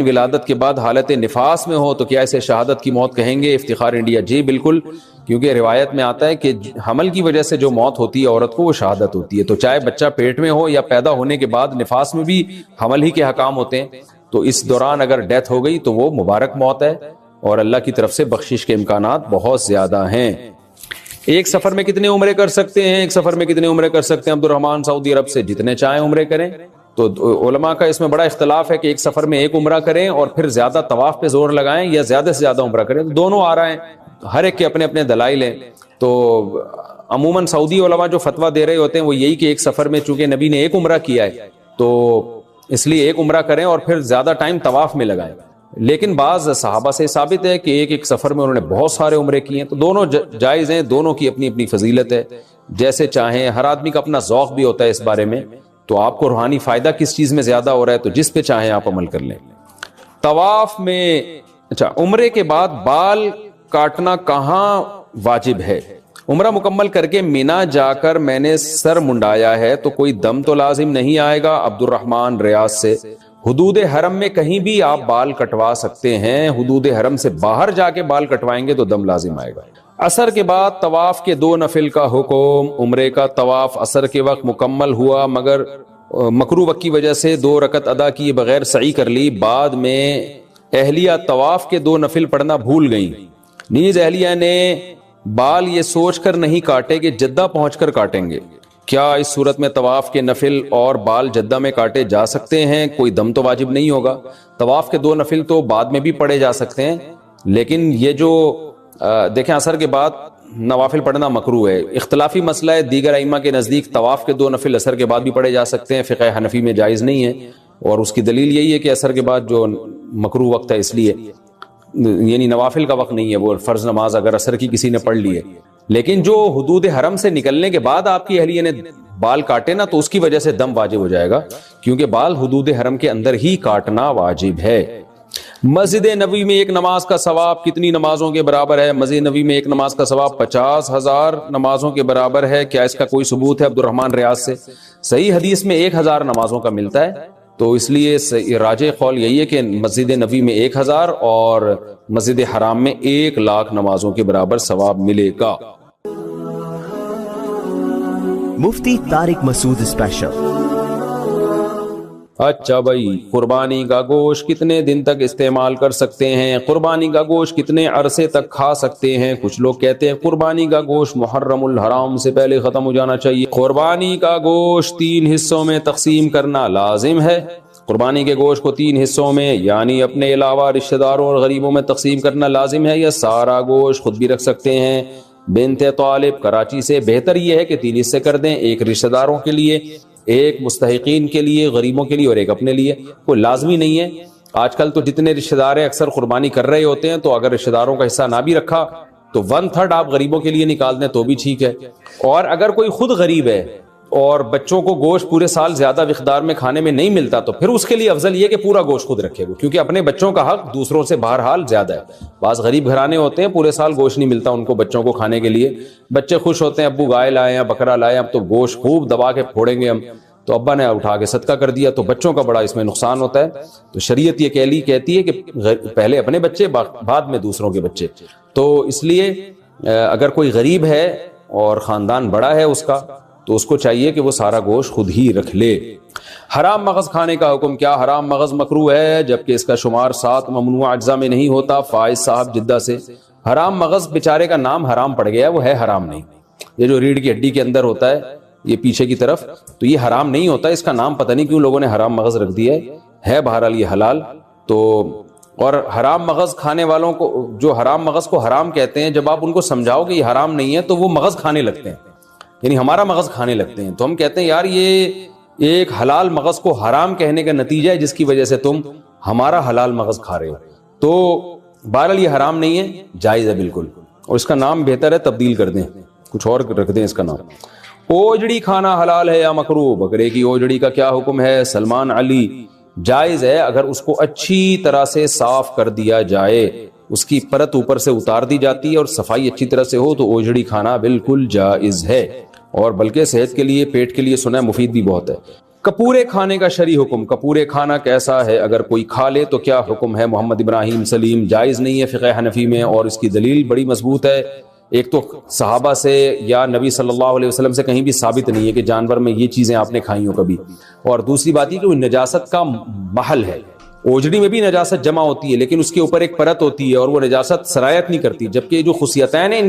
ولادت کے بعد حالت نفاس میں ہو تو کیا اسے شہادت کی موت کہیں گے؟ افتخار انڈیا۔ جی بالکل، کیونکہ روایت میں آتا ہے کہ حمل کی وجہ سے جو موت ہوتی ہے عورت کو وہ شہادت ہوتی ہے، تو چاہے بچہ پیٹ میں ہو یا پیدا ہونے کے بعد نفاس میں بھی حمل ہی کے حکام ہوتے ہیں، تو اس دوران اگر ڈیتھ ہو گئی تو وہ مبارک موت ہے، اور اللہ کی طرف سے بخشش کے امکانات بہت زیادہ ہیں۔ ایک سفر میں کتنے عمرے کر سکتے ہیں؟ ایک سفر میں کتنے عمرے کر سکتے ہیں؟ عبد الرحمان سعودی عرب سے۔ جتنے چاہیں عمرے کریں۔ تو علماء کا اس میں بڑا اختلاف ہے کہ ایک سفر میں ایک عمرہ کریں اور پھر زیادہ طواف پہ زور لگائیں یا زیادہ سے زیادہ عمرہ کریں، تو دونوں آ رہے ہیں، ہر ایک کے اپنے اپنے دلائل ہیں۔ تو عموماً سعودی علماء جو فتویٰ دے رہے ہوتے ہیں وہ یہی کہ ایک سفر میں چونکہ نبی نے ایک عمرہ کیا ہے تو اس لیے ایک عمرہ کریں اور پھر زیادہ ٹائم طواف میں لگائیں، لیکن بعض صحابہ سے ثابت ہے کہ ایک سفر میں انہوں نے بہت سارے عمرے کیے ہیں، تو دونوں جائز ہیں، دونوں کی اپنی اپنی فضیلت ہے، جیسے چاہیں۔ ہر آدمی کا اپنا ذوق بھی ہوتا ہے اس بارے میں، تو آپ کو روحانی فائدہ کس چیز میں زیادہ ہو رہا ہے تو جس پہ چاہیں آپ عمل کر لیں۔ طواف میں عمرے کے بعد بال کاٹنا کہاں واجب ہے؟ عمرہ مکمل کر کے مینا جا کر میں نے سر منڈایا ہے تو کوئی دم تو لازم نہیں آئے گا؟ عبد الرحمان ریاض سے۔ حدود حرم میں کہیں بھی آپ بال کٹوا سکتے ہیں، حدود حرم سے باہر جا کے بال کٹوائیں گے تو دم لازم آئے گا۔ عصر کے بعد طواف کے 2 نفل کا حکم۔ عمرے کا طواف عصر کے وقت مکمل ہوا مگر مکروہ وقت کی وجہ سے 2 رکعت ادا کیے بغیر سعی کر لی، بعد میں اہلیہ طواف کے 2 نفل پڑھنا بھول گئیں، نیز اہلیہ نے بال یہ سوچ کر نہیں کاٹے کہ جدہ پہنچ کر کاٹیں گے، کیا اس صورت میں طواف کے نفل اور بال جدہ میں کاٹے جا سکتے ہیں؟ کوئی دم تو واجب نہیں ہوگا. طواف کے 2 نفل تو بعد میں بھی پڑھے جا سکتے ہیں، لیکن یہ جو دیکھیں اثر کے بعد نوافل پڑھنا مکروہ ہے. اختلافی مسئلہ ہے، دیگر ائمہ کے نزدیک طواف کے 2 نفل اثر کے بعد بھی پڑھے جا سکتے ہیں، فقہ حنفی میں جائز نہیں ہے، اور اس کی دلیل یہی ہے کہ اثر کے بعد جو مکروہ وقت ہے اس لیے، یعنی نوافل کا وقت نہیں ہے، وہ فرض نماز اگر اثر کی کسی نے پڑھ لی ہے. لیکن جو حدود حرم سے نکلنے کے بعد آپ کی اہلیہ نے بال کاٹے نا، تو اس کی وجہ سے دم واجب ہو جائے گا، کیونکہ بال حدود حرم کے اندر ہی کاٹنا واجب ہے. مسجد نبوی میں ایک نماز کا ثواب کتنی نمازوں کے برابر ہے؟ مسجد نبوی میں ایک نماز کا ثواب 50,000 نمازوں کے برابر ہے. کیا اس کا کوئی ثبوت ہے؟ عبد الرحمن ریاض سے. صحیح حدیث میں 1000 نمازوں کا ملتا ہے، تو اس لیے راجح قول یہی ہے کہ مسجد نبوی میں 1000 اور مسجد حرام میں 1,00,000 نمازوں کے برابر ثواب ملے گا. مفتی طارق مسعود اسپیشل. اچھا بھائی، قربانی کا گوشت کتنے دن تک استعمال کر سکتے ہیں؟ قربانی کا گوشت کتنے عرصے تک کھا سکتے ہیں؟ کچھ لوگ کہتے ہیں قربانی کا گوشت محرم الحرام سے پہلے ختم ہو جانا چاہیے. قربانی کا گوشت 3 حصوں میں تقسیم کرنا لازم ہے. قربانی کے گوشت کو 3 حصوں میں، یعنی اپنے علاوہ رشتہ داروں اور غریبوں میں تقسیم کرنا لازم ہے، یا سارا گوشت خود بھی رکھ سکتے ہیں؟ بنت طالب کراچی سے. بہتر یہ ہے کہ 3 حصے کر دیں، ایک رشتہ داروں کے لیے، ایک مستحقین کے لیے، غریبوں کے لیے، اور ایک اپنے لیے. کوئی لازمی نہیں ہے. آج کل تو جتنے رشتہ دار ہیں اکثر قربانی کر رہے ہوتے ہیں، تو اگر رشتہ داروں کا حصہ نہ بھی رکھا تو 1/3 آپ غریبوں کے لیے نکال دیں تو بھی ٹھیک ہے. اور اگر کوئی خود غریب ہے اور بچوں کو گوشت پورے سال زیادہ مقدار میں کھانے میں نہیں ملتا، تو پھر اس کے لیے افضل یہ کہ پورا گوشت خود رکھے گا، کیونکہ اپنے بچوں کا حق دوسروں سے بہرحال زیادہ ہے. بعض غریب گھرانے ہوتے ہیں پورے سال گوشت نہیں ملتا ان کو بچوں کو کھانے کے لیے، بچے خوش ہوتے ہیں ابو گائے لائے ہیں، بکرا لائے، اب تو گوشت خوب دبا کے پھوڑیں گے ہم، تو ابا نے اٹھا کے صدقہ کر دیا، تو بچوں کا بڑا اس میں نقصان ہوتا ہے. تو شریعت یہ کہتی ہے کہ پہلے اپنے بچے بعد میں دوسروں کے بچے. تو اس لیے اگر کوئی غریب ہے اور خاندان بڑا ہے اس کا، تو اس کو چاہیے کہ وہ سارا گوشت خود ہی رکھ لے. حرام مغز کھانے کا حکم. کیا حرام مغز مکروہ ہے جبکہ اس کا شمار 7 ممنوع اجزاء میں نہیں ہوتا؟ فائز صاحب جدہ سے. حرام مغز بیچارے کا نام حرام پڑ گیا، وہ ہے حرام نہیں. یہ جو ریڑھ کی ہڈی کے اندر ہوتا ہے یہ پیچھے کی طرف، تو یہ حرام نہیں ہوتا، اس کا نام پتہ نہیں کیوں لوگوں نے حرام مغز رکھ دیا ہے بہرحال یہ حلال. تو اور حرام مغز کھانے والوں کو، جو حرام مغز کو حرام کہتے ہیں، جب آپ ان کو سمجھاؤ کہ یہ حرام نہیں ہے تو وہ مغز کھانے لگتے ہیں، یعنی ہمارا مغز کھانے لگتے ہیں. تو ہم کہتے ہیں یار یہ ایک حلال مغز کو حرام کہنے کا نتیجہ ہے جس کی وجہ سے تم ہمارا حلال مغز کھا رہے ہو. تو بہرحال یہ حرام نہیں ہے، جائز ہے بالکل، اور اس کا نام بہتر ہے تبدیل کر دیں، کچھ اور رکھ دیں اس کا نام. اوجڑی کھانا حلال ہے یا مکروہ؟ بکرے کی اوجڑی کا کیا حکم ہے؟ سلمان علی. جائز ہے اگر اس کو اچھی طرح سے صاف کر دیا جائے، اس کی پرت اوپر سے اتار دی جاتی ہے اور صفائی اچھی طرح سے ہو، تو اوجڑی کھانا بالکل جائز ہے، اور بلکہ صحت کے لیے، پیٹ کے لیے سنا ہے مفید بھی بہت ہے. کپورے کھانے کا شرعی حکم. کپورے کھانا کیسا ہے؟ اگر کوئی کھا لے تو کیا حکم ہے؟ محمد ابراہیم سلیم. جائز نہیں ہے فقہ حنفی میں، اور اس کی دلیل بڑی مضبوط ہے. ایک تو صحابہ سے یا نبی صلی اللہ علیہ وسلم سے کہیں بھی ثابت نہیں ہے کہ جانور میں یہ چیزیں آپ نے کھائی ہوں کبھی. اور دوسری بات یہ کہ وہ نجاست کا محل ہے. اوجڑی میں بھی نجاست جمع ہوتی ہے، لیکن اس کے اوپر ایک پرت ہوتی ہے اور وہ نجاست سرایت نہیں کرتی، جبکہ جو خصیتین ہیں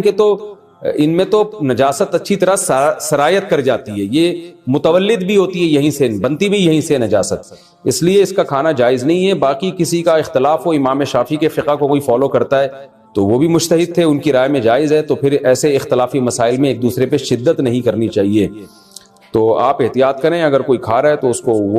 ان میں تو نجاست اچھی طرح سرایت کر جاتی ہے. یہ متولد بھی ہوتی ہے یہیں سے، بنتی بھی یہیں سے نجاست، اس لیے اس کا کھانا جائز نہیں ہے. باقی کسی کا اختلاف ہو، امام شافعی کے فقہ کو کوئی فالو کرتا ہے تو وہ بھی مجتہد تھے، ان کی رائے میں جائز ہے. تو پھر ایسے اختلافی مسائل میں ایک دوسرے پہ شدت نہیں کرنی چاہیے. تو آپ احتیاط کریں، اگر کوئی کھا رہا ہے تو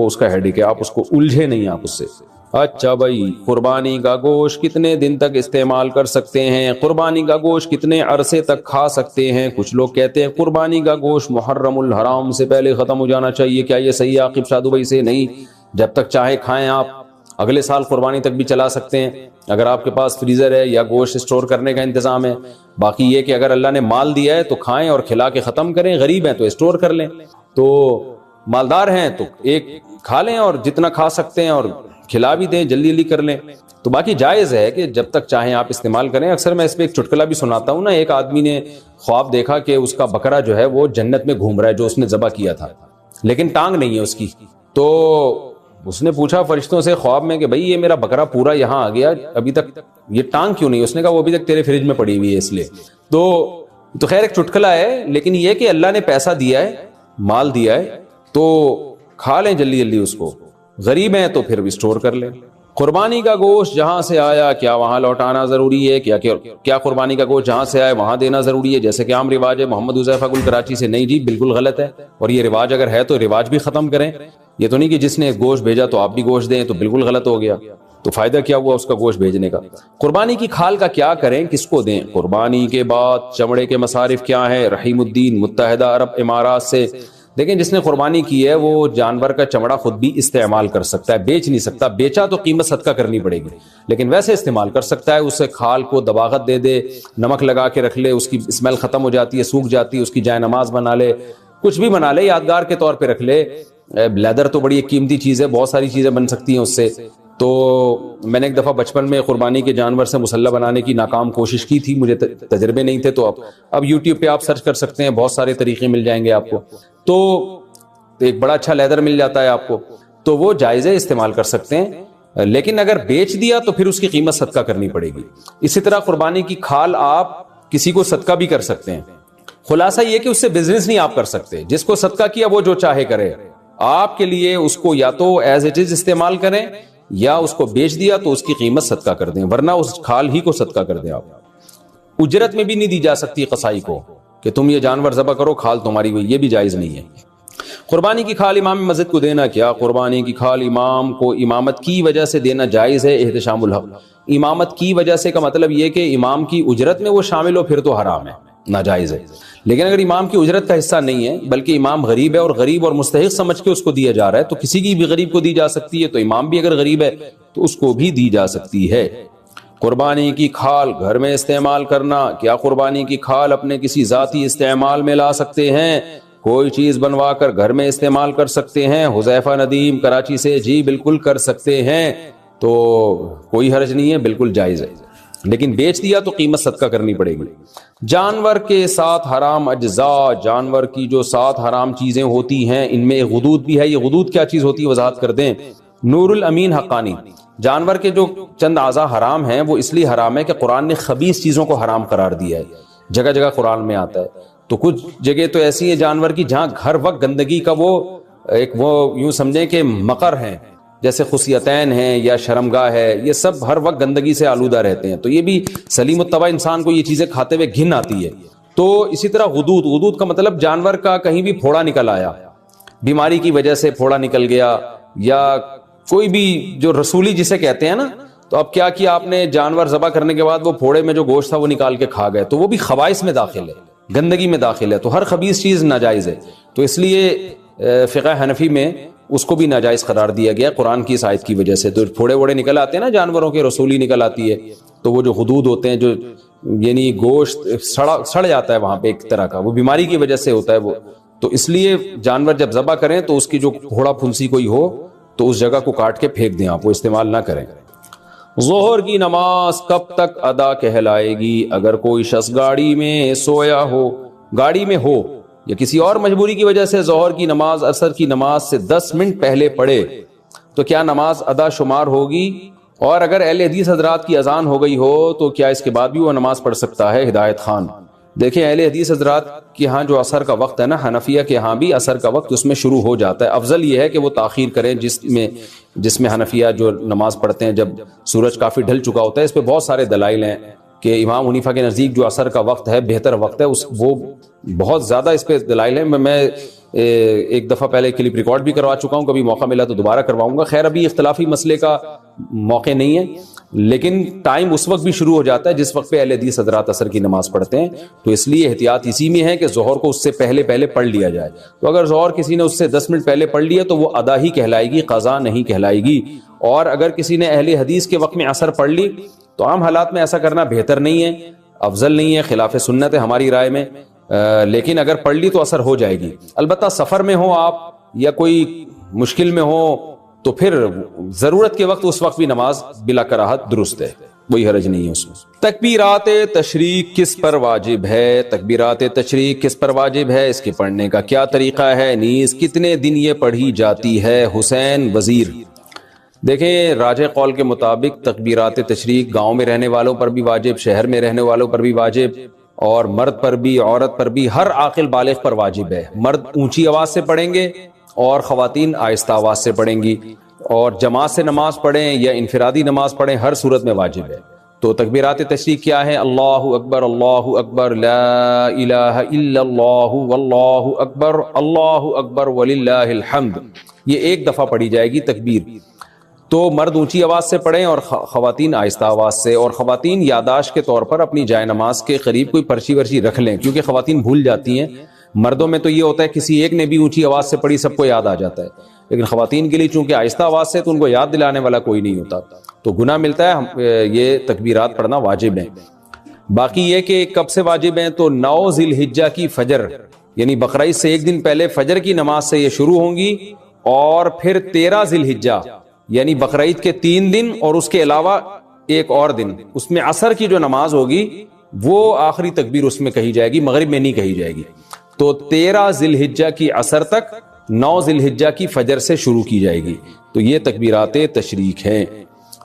اس کا ہیڈیک ہے، آپ اس کو الجھے نہیں آپ اس سے. اچھا بھائی، قربانی کا گوشت کتنے دن تک استعمال کر سکتے ہیں؟ قربانی کا گوشت کتنے عرصے تک کھا سکتے ہیں؟ کچھ لوگ کہتے ہیں قربانی کا گوشت محرم الحرام سے پہلے ختم ہو جانا چاہیے. کیا یہ صحیح ہے عاقب شادو بھائی سے؟ نہیں، جب تک چاہے کھائیں آپ، اگلے سال قربانی تک بھی چلا سکتے ہیں اگر آپ کے پاس فریزر ہے یا گوشت اسٹور کرنے کا انتظام ہے. باقی یہ کہ اگر اللہ نے مال دیا ہے تو کھائیں اور کھلا کے ختم کریں، غریب ہیں تو اسٹور کر لیں، تو مالدار ہیں تو ایک کھا لیں اور جتنا کھا سکتے ہیں اور کھلا بھی دیں، جلدی جلدی کر لیں. تو باقی جائز ہے کہ جب تک چاہیں آپ استعمال کریں. اکثر میں اس پہ ایک چٹکلا بھی سناتا ہوں نا. ایک آدمی نے خواب دیکھا کہ اس کا بکرا جو ہے وہ جنت میں گھوم رہا ہے، جو اس نے ذبح کیا تھا، لیکن ٹانگ نہیں ہے اس کی. تو اس نے پوچھا فرشتوں سے خواب میں کہ بھائی یہ میرا بکرا پورا یہاں آ گیا، ابھی تک یہ ٹانگ کیوں نہیں؟ اس نے کہا وہ ابھی تک تیرے فریج میں پڑی ہوئی ہے اس لیے. تو خیر ایک چٹکلا ہے، لیکن یہ کہ اللہ نے پیسہ دیا ہے مال دیا ہے تو کھا لیں جلدی جلدی اس کو، غریب ہیں تو پھر بھی اسٹور کر لیں۔ قربانی کا گوشت جہاں سے آیا کیا وہاں لوٹانا ضروری ہے؟ کیا قربانی کا گوشت جہاں سے آیا وہاں دینا ضروری ہے؟ جیسے کہ عام رواج ہے محمد حذیفہ گل کراچی سے، نہیں جی بالکل غلط ہے، اور یہ رواج اگر ہے تو رواج بھی ختم کریں۔ یہ تو نہیں کہ جس نے گوشت بھیجا تو آپ بھی گوشت دیں، تو بالکل غلط ہو گیا، تو فائدہ کیا ہوا اس کا گوشت بھیجنے کا؟ قربانی کی کھال کا کیا کریں، کس کو دیں؟ قربانی کے بعد چمڑے کے مصارف کیا ہیں؟ رحیم الدین متحدہ عرب امارات سے۔ دیکھیں جس نے قربانی کی ہے وہ جانور کا چمڑا خود بھی استعمال کر سکتا ہے، بیچ نہیں سکتا، بیچا تو قیمت صدقہ کرنی پڑے گی، لیکن ویسے استعمال کر سکتا ہے۔ اسے کھال کو دباغت دے دے، نمک لگا کے رکھ لے، اس کی اسمیل ختم ہو جاتی ہے، سوکھ جاتی ہے، اس کی جائے نماز بنا لے، کچھ بھی بنا لے، یادگار کے طور پہ رکھ لے۔ لیدر تو بڑی ایک قیمتی چیز ہے، بہت ساری چیزیں بن سکتی ہیں اس سے۔ تو میں نے ایک دفعہ بچپن میں قربانی کے جانور سے مسلح بنانے کی ناکام کوشش کی تھی، مجھے تجربے نہیں تھے، تو اب یوٹیوب پہ آپ سرچ کر سکتے ہیں، بہت سارے طریقے مل جائیں گے آپ کو، تو ایک بڑا اچھا لیدر مل جاتا ہے آپ کو، تو وہ جائز ہے، استعمال کر سکتے ہیں، لیکن اگر بیچ دیا تو پھر اس کی قیمت صدقہ کرنی پڑے گی۔ اسی طرح قربانی کی کھال آپ کسی کو صدقہ بھی کر سکتے ہیں۔ خلاصہ یہ کہ اس سے بزنس نہیں آپ کر سکتے، جس کو صدقہ کیا وہ جو چاہے کرے، آپ کے لیے اس کو یا تو ایز اٹ از استعمال کریں یا اس کو بیچ دیا تو اس کی قیمت صدقہ کر دیں، ورنہ اس کھال ہی کو صدقہ کر دیں۔ آپ اجرت میں بھی نہیں دی جا سکتی قصائی کو کہ تم یہ جانور ذبح کرو، کھال تمہاری ہوئی، یہ بھی جائز نہیں ہے۔ قربانی کی کھال امام مسجد کو دینا کیا؟ قربانی کی کھال امام کو امامت کی وجہ سے دینا جائز ہے۔ احتشام الحق، امامت کی وجہ سے کا مطلب یہ کہ امام کی اجرت میں وہ شامل ہو پھر تو حرام ہے، ناجائز ہے، لیکن اگر امام کی اجرت کا حصہ نہیں ہے بلکہ امام غریب ہے اور غریب اور مستحق سمجھ کے اس کو دیا جا رہا ہے تو کسی کی بھی غریب کو دی جا سکتی ہے، تو امام بھی اگر غریب ہے تو اس کو بھی دی جا سکتی ہے۔ قربانی کی کھال گھر میں استعمال کرنا، کیا قربانی کی کھال اپنے کسی ذاتی استعمال میں لا سکتے ہیں؟ کوئی چیز بنوا کر گھر میں استعمال کر سکتے ہیں؟ حذیفہ ندیم کراچی سے، جی بالکل کر سکتے ہیں، تو کوئی حرج نہیں ہے، بالکل جائز ہے، لیکن بیچ دیا تو قیمت صدقہ کرنی پڑے گی۔ جانور کے ساتھ حرام اجزاء، جانور کی جو 7 حرام چیزیں ہوتی ہیں ان میں غدود بھی ہے، یہ غدود کیا چیز ہوتی ہے وضاحت کر دیں۔ نور الامین حقانی، جانور کے جو چند اعضاء حرام ہیں وہ اس لیے حرام ہے کہ قرآن نے خبیث چیزوں کو حرام قرار دیا ہے، جگہ جگہ قرآن میں آتا ہے، تو کچھ جگہ تو ایسی ہیں جانور کی جہاں ہر وقت گندگی کا وہ یوں سمجھیں کہ مقر ہیں، جیسے خصیتین ہیں یا شرمگاہ ہے، یہ سب ہر وقت گندگی سے آلودہ رہتے ہیں، تو یہ بھی سلیم الطبع انسان کو یہ چیزیں کھاتے ہوئے گھن آتی ہے۔ تو اسی طرح غدود کا مطلب جانور کا کہیں بھی پھوڑا نکل آیا، بیماری کی وجہ سے پھوڑا نکل گیا، یا کوئی بھی جو رسولی جسے کہتے ہیں نا، تو اب کیا آپ نے جانور ذبح کرنے کے بعد وہ پھوڑے میں جو گوشت تھا وہ نکال کے کھا گئے، تو وہ بھی خبائث میں داخل ہے، گندگی میں داخل ہے، تو ہر خبیث چیز ناجائز ہے، تو اس لیے فقہ حنفی میں اس کو بھی ناجائز قرار دیا گیا قرآن کی اس آیت کی وجہ سے۔ تو پھوڑے ووڑے نکل آتے ہیں نا جانوروں کے، رسولی نکل آتی ہے، تو وہ جو غدود ہوتے ہیں، جو یعنی گوشت سڑ جاتا ہے وہاں پہ ایک طرح کا، وہ بیماری کی وجہ سے ہوتا ہے وہ، تو اس لیے جانور جب ذبح کریں تو اس کی جو پھوڑا پھنسی کوئی ہو تو اس جگہ کو کاٹ کے پھینک دیں، آپ وہ استعمال نہ کریں۔ ظہر کی نماز کب تک ادا کہلائے گی؟ اگر کوئی شخص گاڑی میں سویا ہو، گاڑی میں ہو یا کسی اور مجبوری کی وجہ سے ظہر کی نماز عصر کی نماز سے 10 منٹ پہلے پڑھے تو کیا نماز ادا شمار ہوگی؟ اور اگر اہل حدیث حضرات کی اذان ہو گئی ہو تو کیا اس کے بعد بھی وہ نماز پڑھ سکتا ہے؟ ہدایت خان، دیکھیں اہل حدیث حضرات کے ہاں جو عصر کا وقت ہے نا، حنفیہ کے ہاں بھی عصر کا وقت اس میں شروع ہو جاتا ہے، افضل یہ ہے کہ وہ تاخیر کریں، جس میں حنفیہ جو نماز پڑھتے ہیں جب سورج کافی ڈھل چکا ہوتا ہے۔ اس پہ بہت سارے دلائل ہیں کہ امام حنیفہ کے نزدیک جو عصر کا وقت ہے بہتر وقت ہے، وہ بہت زیادہ اس پہ دلائل ہیں۔ میں ایک دفعہ پہلے کلپ ریکارڈ بھی کروا چکا ہوں، کبھی موقع ملا تو دوبارہ کرواؤں گا۔ خیر ابھی اختلافی مسئلے کا موقع نہیں ہے، لیکن ٹائم اس وقت بھی شروع ہو جاتا ہے جس وقت پہ اہل حدیث حضرات عصر کی نماز پڑھتے ہیں، تو اس لیے احتیاط اسی میں ہے کہ ظہر کو اس سے پہلے پڑھ لیا جائے۔ تو اگر ظہر کسی نے اس سے 10 منٹ پہلے پڑھ لیا تو وہ ادا ہی کہلائے گی، قضا نہیں کہلائے گی۔ اور اگر کسی نے اہل حدیث کے وقت میں عصر پڑھ لی تو عام حالات میں ایسا کرنا بہتر نہیں ہے، افضل نہیں ہے، خلاف سنت ہے ہماری رائے میں، لیکن اگر پڑھ لی تو اثر ہو جائے گی۔ البتہ سفر میں ہو آپ یا کوئی مشکل میں ہو تو پھر ضرورت کے وقت اس وقت بھی نماز بلا کراہت درست ہے، کوئی حرج نہیں ہے اس میں۔ تکبیرات تشریق کس پر واجب ہے؟ تکبیرات تشریق کس پر واجب ہے؟ اس کے پڑھنے کا کیا طریقہ ہے؟ نیز کتنے دن یہ پڑھی جاتی ہے؟ حسین وزیر، دیکھیں راجح قول کے مطابق تکبیرات تشریق گاؤں میں رہنے والوں پر بھی واجب، شہر میں رہنے والوں پر بھی واجب، اور مرد پر بھی عورت پر بھی ہر عاقل بالغ پر واجب ہے. مرد اونچی آواز سے پڑھیں گے اور خواتین آہستہ آواز سے پڑھیں گی, اور جماعت سے نماز پڑھیں یا انفرادی نماز پڑھیں ہر صورت میں واجب ہے. تو تکبیرات تشریق کیا ہے؟ اللہ اکبر لا الہ الا اللہ واللہ اکبر وللہ الحمد. یہ ایک دفعہ پڑھی جائے گی تکبیر. تو مرد اونچی آواز سے پڑھیں اور خواتین آہستہ آواز سے. اور خواتین یاداشت کے طور پر اپنی جائے نماز کے قریب کوئی پرچی ورچی رکھ لیں, کیونکہ خواتین بھول جاتی ہیں. مردوں میں تو یہ ہوتا ہے کسی ایک نے بھی اونچی آواز سے پڑھی سب کو یاد آ جاتا ہے, لیکن خواتین کے لیے چونکہ آہستہ آواز سے تو ان کو یاد دلانے والا کوئی نہیں ہوتا, تو گناہ ملتا ہے. یہ تکبیرات پڑھنا واجب ہیں. باقی یہ کہ کب سے واجب ہیں, تو 9 ذی الحجہ کی فجر یعنی بقرعید سے ایک دن پہلے فجر کی نماز سے یہ شروع ہوں گی, اور پھر 13 ذی الحجہ یعنی بقرعید کے 3 دن اور اس کے علاوہ ایک اور دن, اس میں عصر کی جو نماز ہوگی وہ آخری تکبیر اس میں کہی جائے گی, مغرب میں نہیں کہی جائے گی. تو 13 ذی الحجہ کی عصر تک 9 ذی الحجہ کی فجر سے شروع کی جائے گی. تو یہ تکبیرات تشریق ہیں.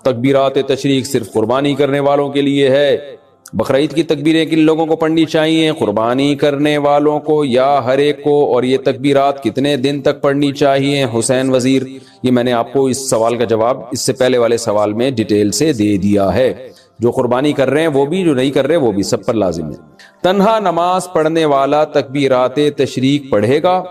تکبیرات تشریق صرف قربانی کرنے والوں کے لیے ہے. بقرعید کی تکبیریں کن لوگوں کو پڑھنی چاہیے؟ قربانی کرنے والوں کو یا ہر ایک کو. اور یہ تکبیرات کتنے دن تک پڑھنی چاہیے؟ حسین وزیر, یہ میں نے آپ کو اس سوال کا جواب اس سے پہلے والے سوال میں ڈیٹیل سے دے دیا ہے. جو قربانی کر رہے ہیں وہ بھی, جو نہیں کر رہے وہ بھی, سب پر لازم ہے. تنہا نماز پڑھنے والا تکبیرات تشریق پڑھے گا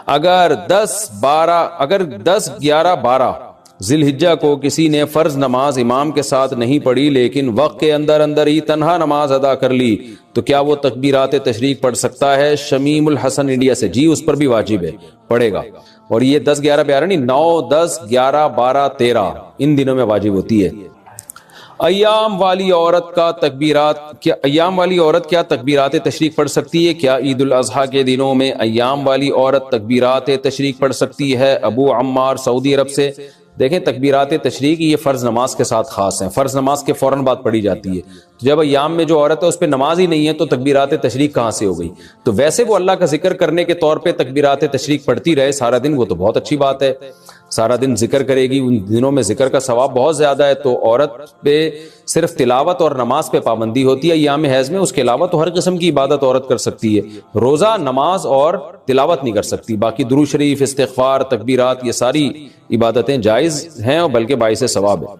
اگر 10 11 12 ذی الحجہ کو کسی نے فرض نماز امام کے ساتھ نہیں پڑھی لیکن وقت کے اندر ہی تنہا نماز ادا کر لی, تو کیا وہ تکبیرات تشریق پڑھ سکتا ہے؟ شمیم الحسن انڈیا سے, جی اس پر بھی واجب ہے, پڑھے گا. اور یہ 10 11 12 نہیں, 9 10 11 12 13 ان دنوں میں واجب ہوتی ہے. ایام والی عورت کیا تکبیرات تشریق پڑھ سکتی ہے؟ کیا عید الاضحیٰ کے دنوں میں ایام والی عورت تکبیرات تشریق پڑھ سکتی ہے؟ ابو عمار سعودی عرب سے. دیکھیں تکبیرات تشریق یہ فرض نماز کے ساتھ خاص ہیں, فرض نماز کے فوراً بعد پڑھی جاتی ہے. جب ایام میں جو عورت ہے اس پہ نماز ہی نہیں ہے تو تکبیرات تشریق کہاں سے ہو گئی؟ تو ویسے وہ اللہ کا ذکر کرنے کے طور پہ تکبیرات تشریق پڑھتی رہے سارا دن, وہ تو بہت اچھی بات ہے. سارا دن ذکر کرے گی, ان دنوں میں ذکر کا ثواب بہت زیادہ ہے. تو عورت پہ صرف تلاوت اور نماز پہ پابندی ہوتی ہے ایام حیض میں, اس کے علاوہ تو ہر قسم کی عبادت عورت کر سکتی ہے. روزہ, نماز اور تلاوت نہیں کر سکتی. باقی درود شریف, استغفار, تکبیرات, یہ ساری عبادتیں جائز ہیں اور بلکہ باعث ثواب ہے.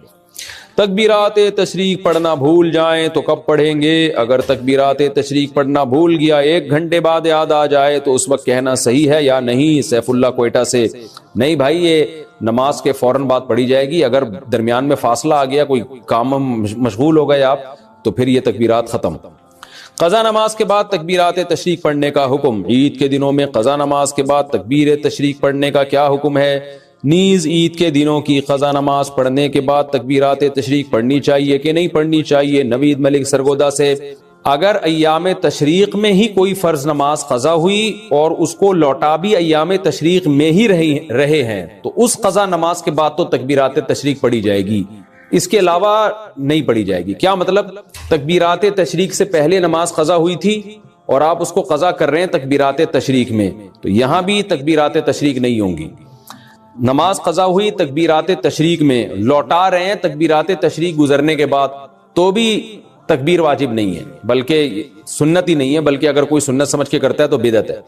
تکبیرات تشریق پڑھنا بھول جائیں تو کب پڑھیں گے؟ اگر تکبیرات تشریق پڑھنا بھول گیا 1 گھنٹے بعد یاد آ جائے تو اس وقت کہنا صحیح ہے یا نہیں؟ سیف اللہ کوئٹہ سے. نہیں بھائی, یہ نماز کے فوراً بعد پڑھی جائے گی. اگر درمیان میں فاصلہ آ گیا, کوئی کام مشغول ہو گئے آپ, تو پھر یہ تکبیرات ختم. قضا نماز کے بعد تکبیرات تشریق پڑھنے کا حکم. عید کے دنوں میں قضا نماز کے بعد تکبیر تشریق پڑھنے کا کیا حکم ہے؟ نیز عید کے دنوں کی قضا نماز پڑھنے کے بعد تکبیرات تشریق پڑھنی چاہیے کہ نہیں پڑھنی چاہیے؟ نوید ملک سرگودا سے. اگر ایام تشریق میں ہی کوئی فرض نماز قضا ہوئی اور اس کو لوٹا بھی ایام تشریق میں ہی رہے ہیں تو اس قضا نماز کے بعد تو تکبیرات تشریق پڑھی جائے گی, اس کے علاوہ نہیں پڑھی جائے گی. کیا مطلب؟ تکبیرات تشریق سے پہلے نماز قضا ہوئی تھی اور آپ اس کو قضا کر رہے ہیں تکبیرات تشریق میں, تو یہاں بھی تکبیرات تشریق نہیں ہوں گی. نماز قضا ہوئی تکبیرات تشریق میں, لوٹا رہے ہیں تکبیرات تشریق گزرنے کے بعد, تو بھی تکبیر واجب نہیں ہے, بلکہ سنت ہی نہیں ہے, بلکہ اگر کوئی سنت سمجھ کے کرتا ہے تو بدعت ہے.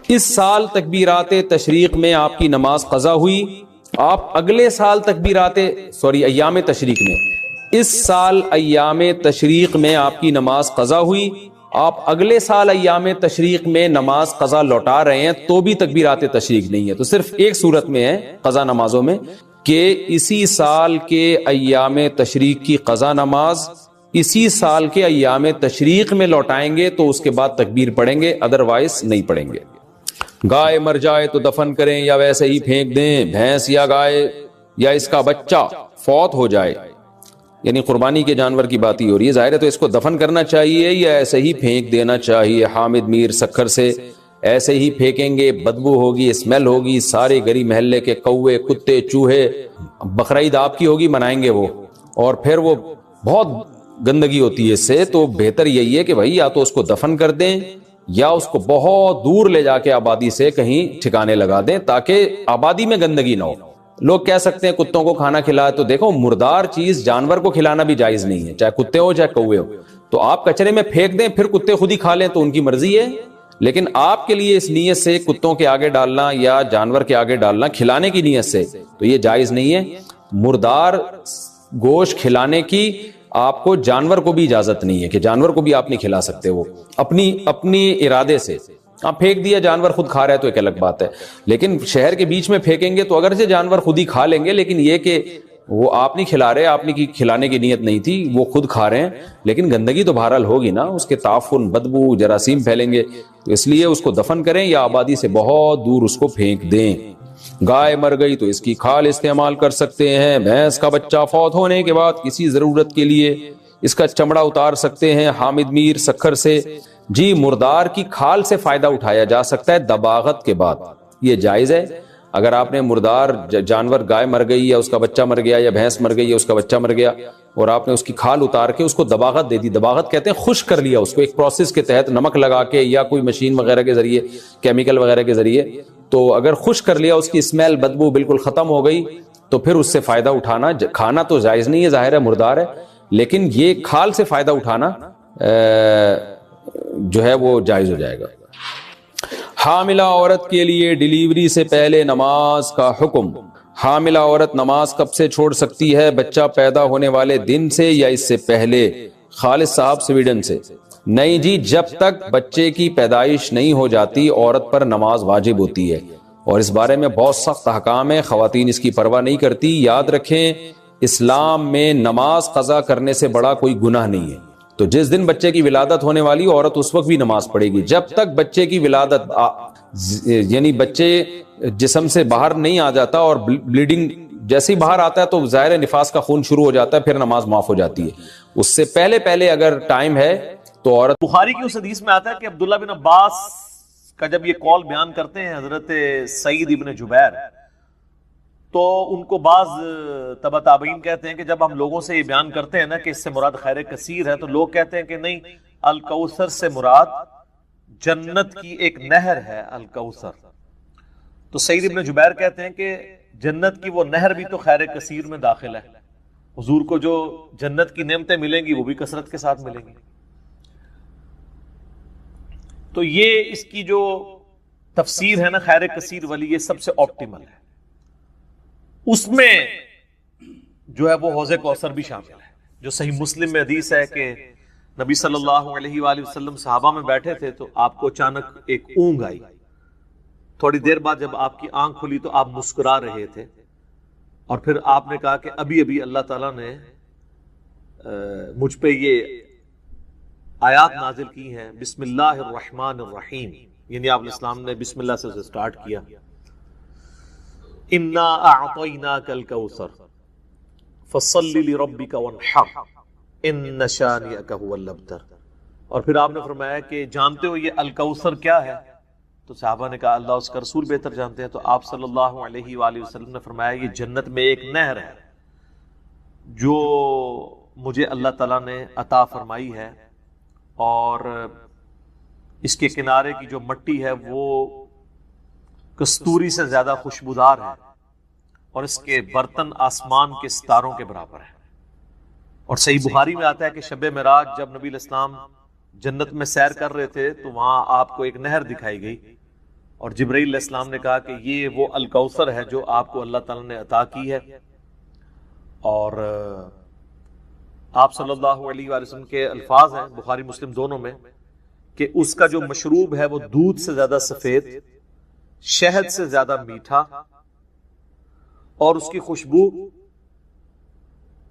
اس سال تکبیرات تشریق میں آپ کی نماز قضا ہوئی, آپ اگلے سال ایام تشریق میں, اس سال ایام تشریق میں آپ کی نماز قضا ہوئی, آپ اگلے سال ایام تشریق میں نماز قضا لوٹا رہے ہیں تو بھی تکبیرات تشریق نہیں ہے. تو صرف ایک صورت میں ہے قضا نمازوں میں کہ اسی سال کے ایام تشریق کی قضا نماز اسی سال کے ایام تشریق میں لوٹائیں گے تو اس کے بعد تکبیر پڑھیں گے, ادروائز نہیں پڑھیں گے. گائے مر جائے تو دفن کریں یا ویسے ہی پھینک دیں؟ بھینس یا گائے یا اس کا بچہ فوت ہو جائے, یعنی قربانی کے جانور کی بات ہی ہو رہی ہے, ظاہر ہے تو اس کو دفن کرنا چاہیے یا ایسے ہی پھینک دینا چاہیے؟ حامد میر سکھر سے. ایسے ہی پھینکیں گے, بدبو ہوگی, اسمیل ہوگی, سارے گلی محلے کے کوے, کتے, چوہے, بقرعید آپ کی ہوگی, منائیں گے وہ, اور پھر وہ بہت گندگی ہوتی ہے اس سے. تو بہتر یہی ہے کہ بھائی یا تو اس کو دفن کر دیں یا اس کو بہت دور لے جا کے آبادی سے کہیں ٹھکانے لگا دیں تاکہ آبادی میں گندگی نہ ہو. لوگ کہہ سکتے ہیں کتوں کو کھانا کھلائے, تو دیکھو مردار چیز جانور کو کھلانا بھی جائز نہیں ہے, چاہے کتے ہو چاہے کوے ہو. تو آپ کچرے میں پھینک دیں پھر کتے خود ہی کھا لیں تو ان کی مرضی ہے، لیکن آپ کے لیے اس نیت سے کتوں کے آگے ڈالنا یا جانور کے آگے ڈالنا کھلانے کی نیت سے تو یہ جائز نہیں ہے۔ مردار گوشت کھلانے کی آپ کو جانور کو بھی اجازت نہیں ہے کہ جانور کو بھی آپ نہیں کھلا سکتے، وہ اپنی ارادے سے آپ پھینک دیا، جانور خود کھا رہا ہے تو ایک الگ بات ہے، لیکن شہر کے بیچ میں پھینکیں گے تو اگرچہ جانور خود ہی کھا لیں گے، لیکن یہ کہ وہ آپ نہیں کھلا رہے، آپ نے کھلانے کی نیت نہیں تھی، وہ خود کھا رہے ہیں، لیکن گندگی تو بہرحال ہوگی نا، اس کے تعفن، بدبو، جراثیم پھیلیں گے، تو اس لیے اس کو دفن کریں یا آبادی سے بہت دور اس کو پھینک دیں۔ گائے مر گئی تو اس کی کھال استعمال کر سکتے ہیں، بھینس کا بچہ فوت ہونے کے بعد کسی ضرورت کے لیے اس کا چمڑا اتار سکتے ہیں۔ حامد میر سکھر سے، جی مردار کی کھال سے فائدہ اٹھایا جا سکتا ہے دباغت کے بعد، یہ جائز ہے۔ اگر آپ نے مردار جانور، گائے مر گئی یا اس کا بچہ مر گیا یا بھینس مر گئی یا اس کا بچہ مر گیا، اور آپ نے اس کی کھال اتار کے اس کو دباغت دے دی، دباغت کہتے ہیں خشک کر لیا اس کو ایک پروسیس کے تحت، نمک لگا کے یا کوئی مشین وغیرہ کے ذریعے، کیمیکل وغیرہ کے ذریعے، تو اگر خشک کر لیا، اس کی اسمیل، بدبو بالکل ختم ہو گئی، تو پھر اس سے فائدہ اٹھانا، کھانا تو جائز نہیں ہے، ظاہر ہے مردار ہے، لیکن یہ کھال سے فائدہ اٹھانا جو ہے وہ جائز ہو جائے گا۔ حاملہ عورت کے لیے ڈیلیوری سے پہلے نماز کا حکم۔ حاملہ عورت نماز کب سے چھوڑ سکتی ہے؟ بچہ پیدا ہونے والے دن سے یا اس سے پہلے؟ خالد صاحب سویڈن سے۔ نہیں جی، جب تک بچے کی پیدائش نہیں ہو جاتی عورت پر نماز واجب ہوتی ہے، اور اس بارے میں بہت سخت احکام ہے، خواتین اس کی پرواہ نہیں کرتی۔ یاد رکھیں اسلام میں نماز قضا کرنے سے بڑا کوئی گناہ نہیں ہے، تو جس دن بچے کی ولادت ہونے والی عورت اس وقت بھی نماز پڑھے گی، جب تک بچے کی ولادت یعنی بچے جسم سے باہر نہیں آ جاتا، اور بلیڈنگ جیسے ہی باہر آتا ہے تو ظاہر نفاس کا خون شروع ہو جاتا ہے، پھر نماز معاف ہو جاتی ہے۔ اس سے پہلے اگر ٹائم ہے تو عورت، بخاری کی اس حدیث میں آتا ہے کہ عبداللہ بن عباس کا جب یہ قول بیان کرتے ہیں حضرت سعید ابن جبیر، تو ان کو بعض تبع تابعین کہتے ہیں کہ جب ہم لوگوں سے یہ بیان کرتے ہیں نا کہ اس سے مراد خیر کثیر ہے، تو لوگ کہتے ہیں کہ نہیں، الکوثر سے مراد جنت کی ایک نہر ہے الکوثر۔ تو سعید ابن جبیر کہتے ہیں کہ جنت کی وہ نہر بھی تو خیر کثیر میں داخل ہے، حضور کو جو جنت کی نعمتیں ملیں گی وہ بھی کثرت کے ساتھ ملیں گی۔ تو یہ اس کی جو تفسیر ہے نا خیر کثیر والی، یہ سب سے آپٹیمل ہے، اس میں جو ہے وہ حوض کوثر بھی شامل ہے، جو صحیح مسلم میں حدیث ہے کہ نبی صلی اللہ علیہ وآلہ وسلم صحابہ میں بیٹھے تھے تو آپ کو اچانک ایک اونگ آئی، تھوڑی دیر بعد جب آپ کی آنکھ کھلی تو آپ مسکرا رہے تھے، اور پھر آپ نے کہا کہ ابھی اللہ تعالیٰ نے مجھ پہ یہ آیات نازل کی ہیں، بسم اللہ الرحمن الرحیم، یعنی آپ الاسلام نے بسم اللہ سے سٹارٹ کیا، انا اعطیناک الکوثر فصل لربک وانحر ان شانئک هو الابتر۔ اور پھر آپ نے فرمایا کہ جانتے ہو یہ الکوثر کیا ہے؟ تو صحابہ نے کہا اللہ اس کا رسول بہتر جانتے ہیں۔ تو آپ صلی اللہ علیہ وآلہ وسلم نے فرمایا یہ جنت میں ایک نہر ہے جو مجھے اللہ تعالیٰ نے عطا فرمائی ہے، اور اس کے کنارے کی جو مٹی ہے وہ کستوری سے زیادہ خوشبودار ہے، اور اس کے برتن آسمان کے ستاروں کے برابر ہیں۔ اور صحیح بخاری میں آتا ہے کہ شب معراج جب نبی علیہ السلام جنت میں سیر کر رہے تھے تو وہاں آپ کو ایک نہر دکھائی گئی، اور جبرائیل علیہ السلام نے کہا کہ یہ وہ الکوثر ہے جو آپ کو اللہ تعالیٰ نے عطا کی ہے۔ اور آپ صلی اللہ علیہ وآلہ وسلم کے الفاظ ہیں بخاری مسلم دونوں میں کہ اس کا جو مشروب ہے وہ دودھ سے زیادہ سفید، شہد سے زیادہ میٹھا، اور اس کی خوشبو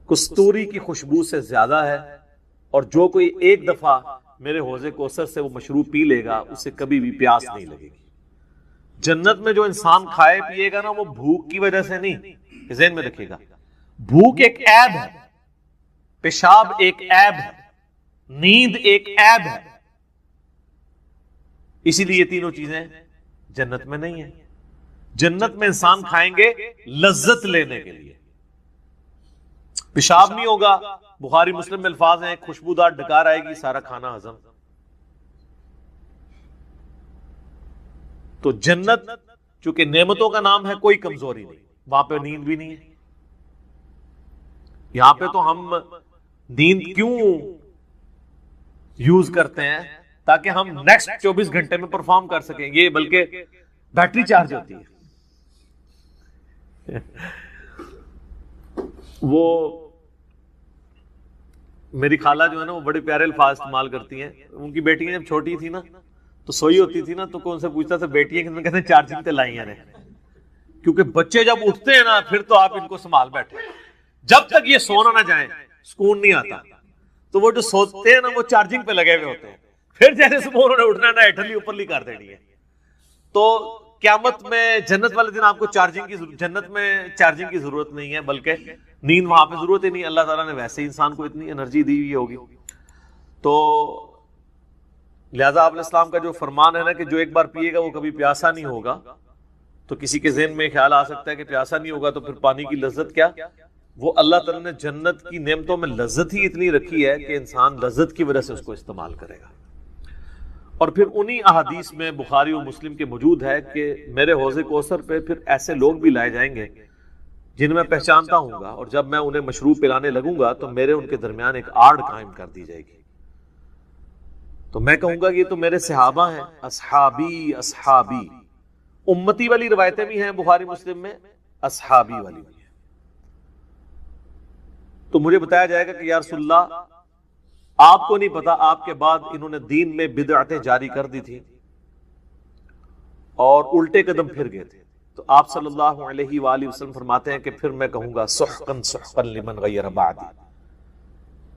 کستوری کی خوشبو سے زیادہ ہے، اور جو کوئی ایک دفعہ میرے حوض کوثر سے وہ مشروب پی لے گا اسے کبھی بھی پیاس نہیں لگے گی۔ جنت میں جو انسان کھائے پیے گا نا وہ بھوک کی وجہ سے نہیں، ذہن میں رکھیے گا، بھوک ایک عیب ہے، پیشاب ایک عیب ہے، نیند ایک عیب ہے، اسی لیے یہ تینوں چیزیں جنت میں نہیں ہیں۔ جنت میں انسان کھائیں گے لذت لینے کے لیے، پیشاب نہیں ہوگا، بخاری مسلم میں الفاظ ہیں خوشبودار ڈکار آئے گی، سارا کھانا ہضم۔ تو جنت چونکہ نعمتوں کا نام ہے، کوئی کمزوری نہیں، وہاں پہ نیند بھی نہیں ہے۔ یہاں پہ تو ہم نیند کیوں یوز کرتے ہیں تاکہ ہم نیکسٹ 24 گھنٹے میں پرفارم کر سکیں. یہ بلکہ بیٹری چارج ہوتی ہے. وہ میری خالہ جو ہے نا وہ بڑے پیارے الفاظ استعمال کرتی ہیں. ان کی بیٹیاں جب چھوٹی تھی نا تو سوئی ہوتی تھی نا تو کون سے پوچھتا تھا بیٹیاں کہتے ہیں چارجنگ تے لائی ہیں. کیونکہ بچے جب اٹھتے ہیں نا پھر تو آپ ان کو سنبھال بیٹھے. جب تک یہ سونا نہ جائیں سکون نہیں آتا. تو وہ جو سوتے ہیں نا وہ چارجنگ پہ لگے ہوئے ہوتے ہیں. پھر جیسے صبح انہوں نے اٹھنا نا ایٹھلی اوپرلی کر دینی ہے. تو قیامت میں جنت والے دن آپ کو جنت میں چارجنگ کی ضرورت نہیں ہے بلکہ نیند وہاں پہ ضرورت ہی نہیں. اللہ تعالیٰ نے ویسے ہی انسان کو اتنی انرجی دی ہوئی ہوگی. تو لہذا آپ علیہ السلام کا جو فرمان ہے نا کہ جو ایک بار پیے گا وہ کبھی پیاسا نہیں ہوگا. تو کسی کے ذہن میں خیال آ سکتا ہے کہ پیاسا نہیں ہوگا تو پھر پانی کی لذت کیا. وہ اللہ تعالیٰ نے جنت کی نعمتوں میں لذت ہی اتنی رکھی ہے کہ انسان لذت کی وجہ سے اس کو استعمال کرے گا. اور پھر انہی احادیث میں بخاری و مسلم کے موجود ہے کہ میرے حوض کوثر پہ پھر ایسے لوگ بھی لائے جائیں گے جن میں پہچانتا ہوں گا, اور جب میں انہیں مشروب پلانے لگوں گا تو میرے ان کے درمیان ایک آڑ قائم کر دی جائے گی. تو میں کہوں گا کہ یہ تو میرے صحابہ ہیں, اصحابی اصحابی. امتی والی روایتیں بھی ہیں بخاری مسلم میں, اصحابی والی بھی ہیں. تو مجھے بتایا جائے گا کہ یا رسول اللہ آپ کو نہیں پتا آپ کے بعد انہوں نے دین میں بدعتیں جاری کر دی تھی اور الٹے قدم پھر گئے تھے. تو آپ صلی اللہ علیہ وآلہ وسلم فرماتے ہیں کہ پھر میں کہوں گا سحقا سحقا لمن غیر بعدی,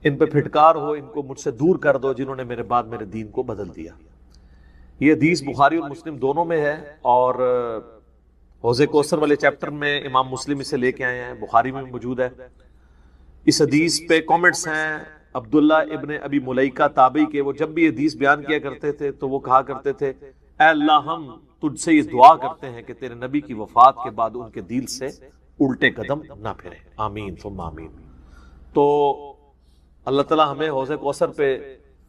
ان پہ پھٹکار ہو, ان کو مجھ سے دور کر دو جنہوں نے میرے بعد میرے دین کو بدل دیا. یہ حدیث بخاری اور مسلم دونوں میں ہے, اور حوض کوثر والے چیپٹر میں امام مسلم اسے لے کے آئے ہیں, بخاری میں موجود ہے. اس حدیث پہ کامنٹس ہیں عبداللہ ابن ابی ملیکہ تابعی کے. وہ جب بھی حدیث بیان کیا کرتے تھے تو وہ کہا کرتے تھے اے اللہ ہم تجھ سے یہ دعا کرتے ہیں کہ تیرے نبی کی وفات کے بعد ان کے دل سے الٹے قدم نہ پھرے, آمین ثم آمین. تو اللہ تعالیٰ ہمیں حوض کوثر پہ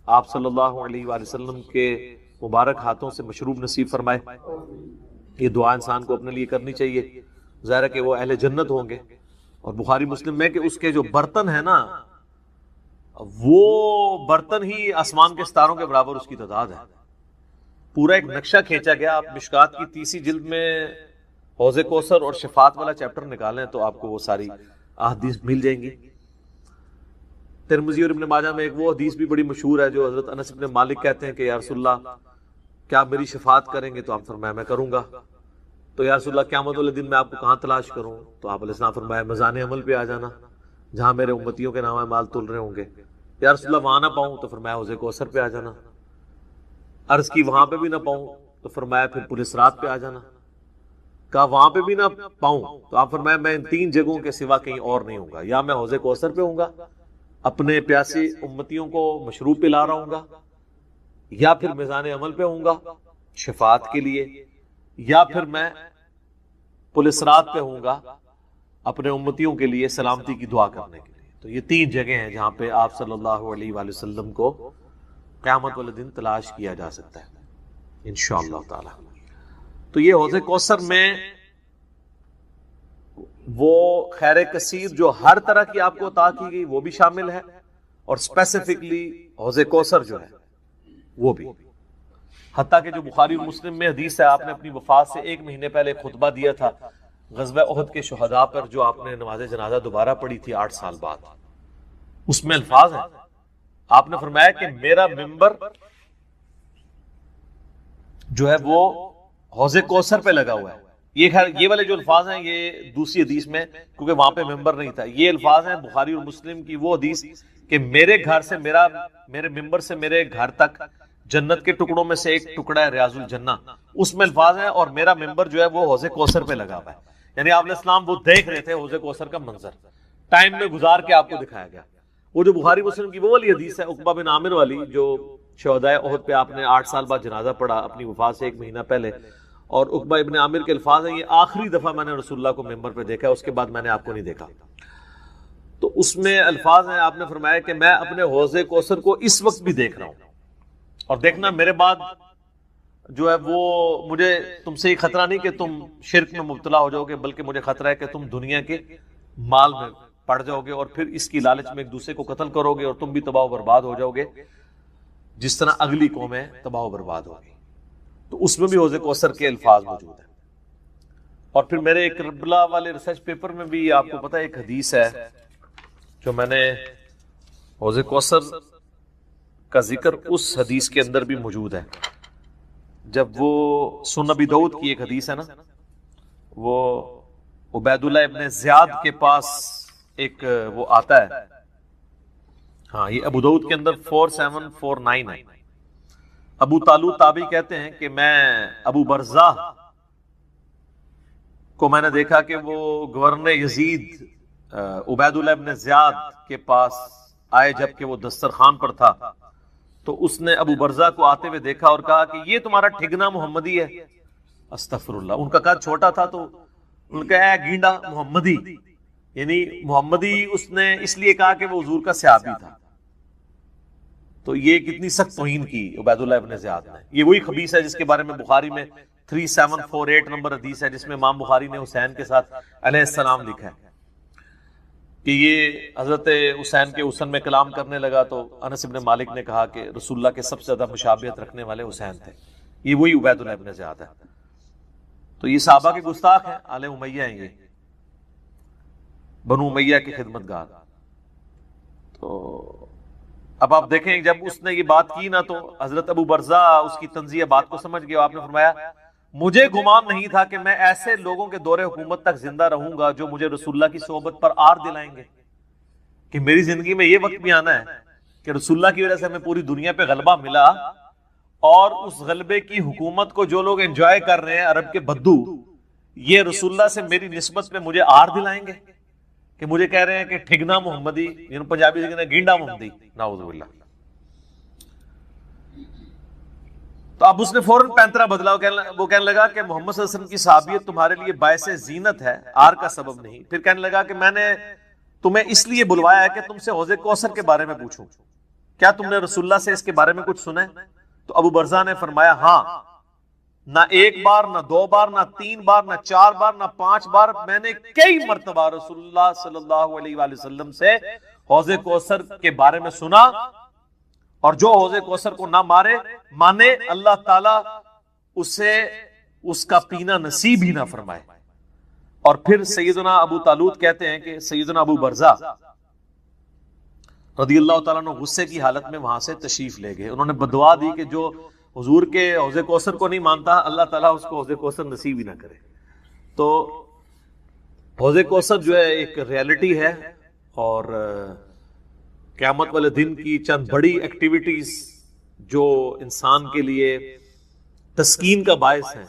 آپ صلی اللہ علیہ وآلہ وسلم کے مبارک ہاتھوں سے مشروب نصیب فرمائے. یہ دعا انسان کو اپنے لیے کرنی چاہیے. ظاہر ہے کہ وہ اہل جنت ہوں گے. اور بخاری مسلم میں کہ اس کے جو برتن ہیں نا وہ برتن ہی آسمان کے ستاروں کے برابر اس کی تعداد ہے. پورا ایک نقشہ کھینچا گیا. آپ مشکات کی 30 جلد میں حوض کوثر اور شفاعت والا چیپٹر نکالیں تو آپ کو وہ ساری احادیث مل جائیں گی. ترمذی اور ابن ماجہ میں ایک وہ حدیث بھی بڑی مشہور ہے جو حضرت انس بن مالک کہتے ہیں کہ یا رسول اللہ کیا آپ میری شفاعت کریں گے؟ تو آپ فرمایا میں کروں گا. تو یا رسول اللہ قیامت والے دن میں آپ کو کہاں تلاش کروں؟ تو آپ علیہ السلام فرمایا میزان عمل پہ آ جانا جہاں میرے امتیوں کے نام مال تل رہے ہوں گے. یا رسول اللہ وہاں نہ پاؤں تو فرمایا حوض کوثر پہ آ جانا. عرض کی وہاں پہ بھی نہ پاؤں تو فرمایا پھر پولیس رات پہ آ جانا. کہا وہاں پہ بھی نہ پاؤں تو آپ فرمایا میں ان 3 جگہوں کے سوا کہیں اور نہیں ہوں گا. یا میں حوض کوثر پہ ہوں گا اپنے پیاسی امتیوں کو مشروب پلا رہا ہوں گا, یا پھر میزان عمل پہ ہوں گا شفاعت کے لیے, یا پھر میں پولیس رات پہ ہوں گا اپنے امتیوں کے لیے سلامتی کی دعا کرنے کے لیے. تو یہ 3 جگہیں ہیں جہاں پہ آپ صلی اللہ علیہ وآلہ وسلم کو قیامت والے دن تلاش کیا جا سکتا ہے انشاءاللہ تعالی. تو یہ حوض کوثر میں وہ خیر کثیر جو ہر طرح کی آپ کو عطا کی گئی وہ بھی شامل ہے, اور اسپیسیفکلی حوض کوثر جو ہے وہ بھی. حتیٰ کہ جو بخاری اور مسلم میں حدیث ہے آپ نے اپنی وفات سے 1 مہینے پہلے خطبہ دیا تھا غزوہ احد کے شہداء پر, جو آپ نے نماز جنازہ دوبارہ پڑھی تھی 8 سال بعد. اس میں الفاظ ہیں آپ نے فرمایا کہ میرا ممبر جو ہے وہ حوض کوثر پہ لگا ہوا ہے. یہ والے جو الفاظ ہیں یہ دوسری حدیث میں, کیونکہ وہاں پہ ممبر نہیں تھا. یہ الفاظ ہیں بخاری اور مسلم کی وہ حدیث کہ میرے گھر سے میرے ممبر سے میرے گھر تک جنت کے ٹکڑوں میں سے ایک ٹکڑا ہے ریاض الجنہ, اس میں الفاظ ہیں اور میرا ممبر جو ہے وہ حوض کوثر پہ لگا ہوا ہے. یعنی آپ علیہ السلام وہ دیکھ رہے تھے حوض کوثر کا منظر, ٹائم میں گزار کے آپ کو دکھایا گیا. وہ جو بخاری مسلم کی وہ والی حدیث ہے عقبہ بن عامر والی جو شہدائے احد پہ آپ نے 8 سال بعد جنازہ پڑھا اپنی وفات سے 1 مہینہ پہلے, اور عقبہ ابن عامر کے الفاظ ہیں یہ آخری دفعہ میں نے رسول اللہ کو ممبر پہ دیکھا, اس کے بعد میں نے آپ کو نہیں دیکھا. تو اس میں الفاظ ہیں آپ نے فرمایا کہ میں اپنے حوض کوثر کو اس وقت بھی دیکھ رہا ہوں, اور دیکھنا میرے بعد جو ہے وہ مجھے تم سے یہ خطرہ نہیں کہ تم شرک میں مبتلا ہو جاؤ گے, بلکہ مجھے خطرہ ہے کہ تم دنیا کے مال میں پڑ جاؤ گے اور پھر اس کی لالچ میں ایک دوسرے کو قتل کرو گے اور تم بھی تباہ و برباد ہو جاؤ گے. جس طرح اگلی قومیں تباہ و برباد ہو گئی. تو اس میں بھی حوض کوثر کے الفاظ موجود ہیں. اور پھر میرے ایک کربلا والے ریسرچ پیپر میں بھی آپ کو پتا ہے ایک حدیث ہے جو میں نے حوض کوثر کا ذکر اس حدیث کے اندر بھی موجود ہے. جب وہ سنن ابی داؤد کی ایک حدیث ہے نا, وہ عبید اللہ ابن زیاد کے پاس ایک وہ آتا ہے, ہاں یہ ابو داؤد کے اندر 4749 ہے. ابو طالوت تابعی کہتے ہیں کہ میں ابو برزہ کو میں نے دیکھا کہ وہ گورنر یزید عبید اللہ ابن زیاد کے پاس آئے جب کہ وہ دسترخوان پر تھا. تو اس نے ابو برزہ کو آتے ہوئے دیکھا اور کہا کہ یہ تمہارا ٹھگنا محمدی ہے. استغفر اللہ. ان کا قد چھوٹا تھا تو ان کا ہے گینڈا محمدی, یعنی محمدی اس نے اس لیے کہا کہ وہ حضور کا صحابی تھا. تو یہ کتنی سخت توہین کی عبید اللہ ابن زیاد نے. یہ وہی خبیث ہے جس کے بارے میں بخاری میں 3748 نمبر حدیث ہے, جس میں امام بخاری نے حسین کے ساتھ علیہ السلام لکھا ہے کہ یہ حضرت حسین کے حسن میں کلام کرنے لگا تو انس ابن مالک نے کہا کہ رسول اللہ کے سب سے زیادہ مشابہت رکھنے والے حسین تھے. یہ وہی عبید اللہ ابن زیاد ہے. تو یہ صحابہ کے گستاخ ہیں, آل امیہ ہیں, یہ بنو امیہ کے خدمت گار. تو اب آپ دیکھیں جب اس نے یہ بات کی نا تو حضرت ابو برزہ اس کی تنزیہ بات کو سمجھ گیا. آپ نے فرمایا مجھے گمان نہیں تھا کہ میں ایسے لوگوں کے دور حکومت تک زندہ رہوں گا جو مجھے رسول اللہ کی صحبت پر آر دلائیں گے, کہ میری زندگی میں یہ وقت بھی آنا ہے کہ رسول اللہ کی وجہ سے ہمیں پوری دنیا پہ غلبہ ملا, اور اس غلبے کی حکومت کو جو لوگ انجوائے کر رہے ہیں عرب کے بدو, یہ رسول اللہ سے میری نسبت پہ مجھے آر دلائیں گے کہ مجھے کہہ رہے ہیں کہ ٹھگنا محمدی, یعنی پنجابی سے کہتے ہیں گینڈا محمدی. نعوذ باللہ. تو اب اس نے فوراً پینترا بدلا. وہ کہنے لگا کہ محمد صلی اللہ علیہ وسلم کی صحابیت تمہارے لیے باعث زینت ہے, آر کا سبب نہیں. پھر کہنے لگا کہ میں نے تمہیں اس لیے بلوایا ہے کہ تم سے حوض کوثر کے بارے میں پوچھوں, کیا تم نے رسول اللہ سے اس کے بارے میں کچھ سنا ہے؟ تو ابو برزہ نے فرمایا ہاں, نہ ایک بار, نہ دو بار, نہ تین بار, نہ چار بار, نہ 5 بار, میں نے کئی مرتبہ رسول اللہ صلی اللہ علیہ وآلہ وسلم سے حوض کوثر کے بارے میں سنا, اور جو حوض کوثر کو نہ مانے اللہ تعالیٰ اسے اس کا پینا نصیب ہی نہ فرمائے. اور پھر سیدنا ابو طالوت کہتے ہیں کہ سیدنا ابو برزہ رضی اللہ تعالیٰ عنہ غصے کی حالت میں وہاں سے تشریف لے گئے. انہوں نے بدعا دی کہ جو حضور کے حوض کوثر کو نہیں مانتا اللہ تعالیٰ اس کو حوض کوثر نصیب ہی نہ کرے. تو حوض کوثر جو ہے ایک ریالٹی ہے, اور قیامت والے دن کی چند بڑی ایکٹیویٹیز جو انسان کے لیے تسکین کا باعث ہیں,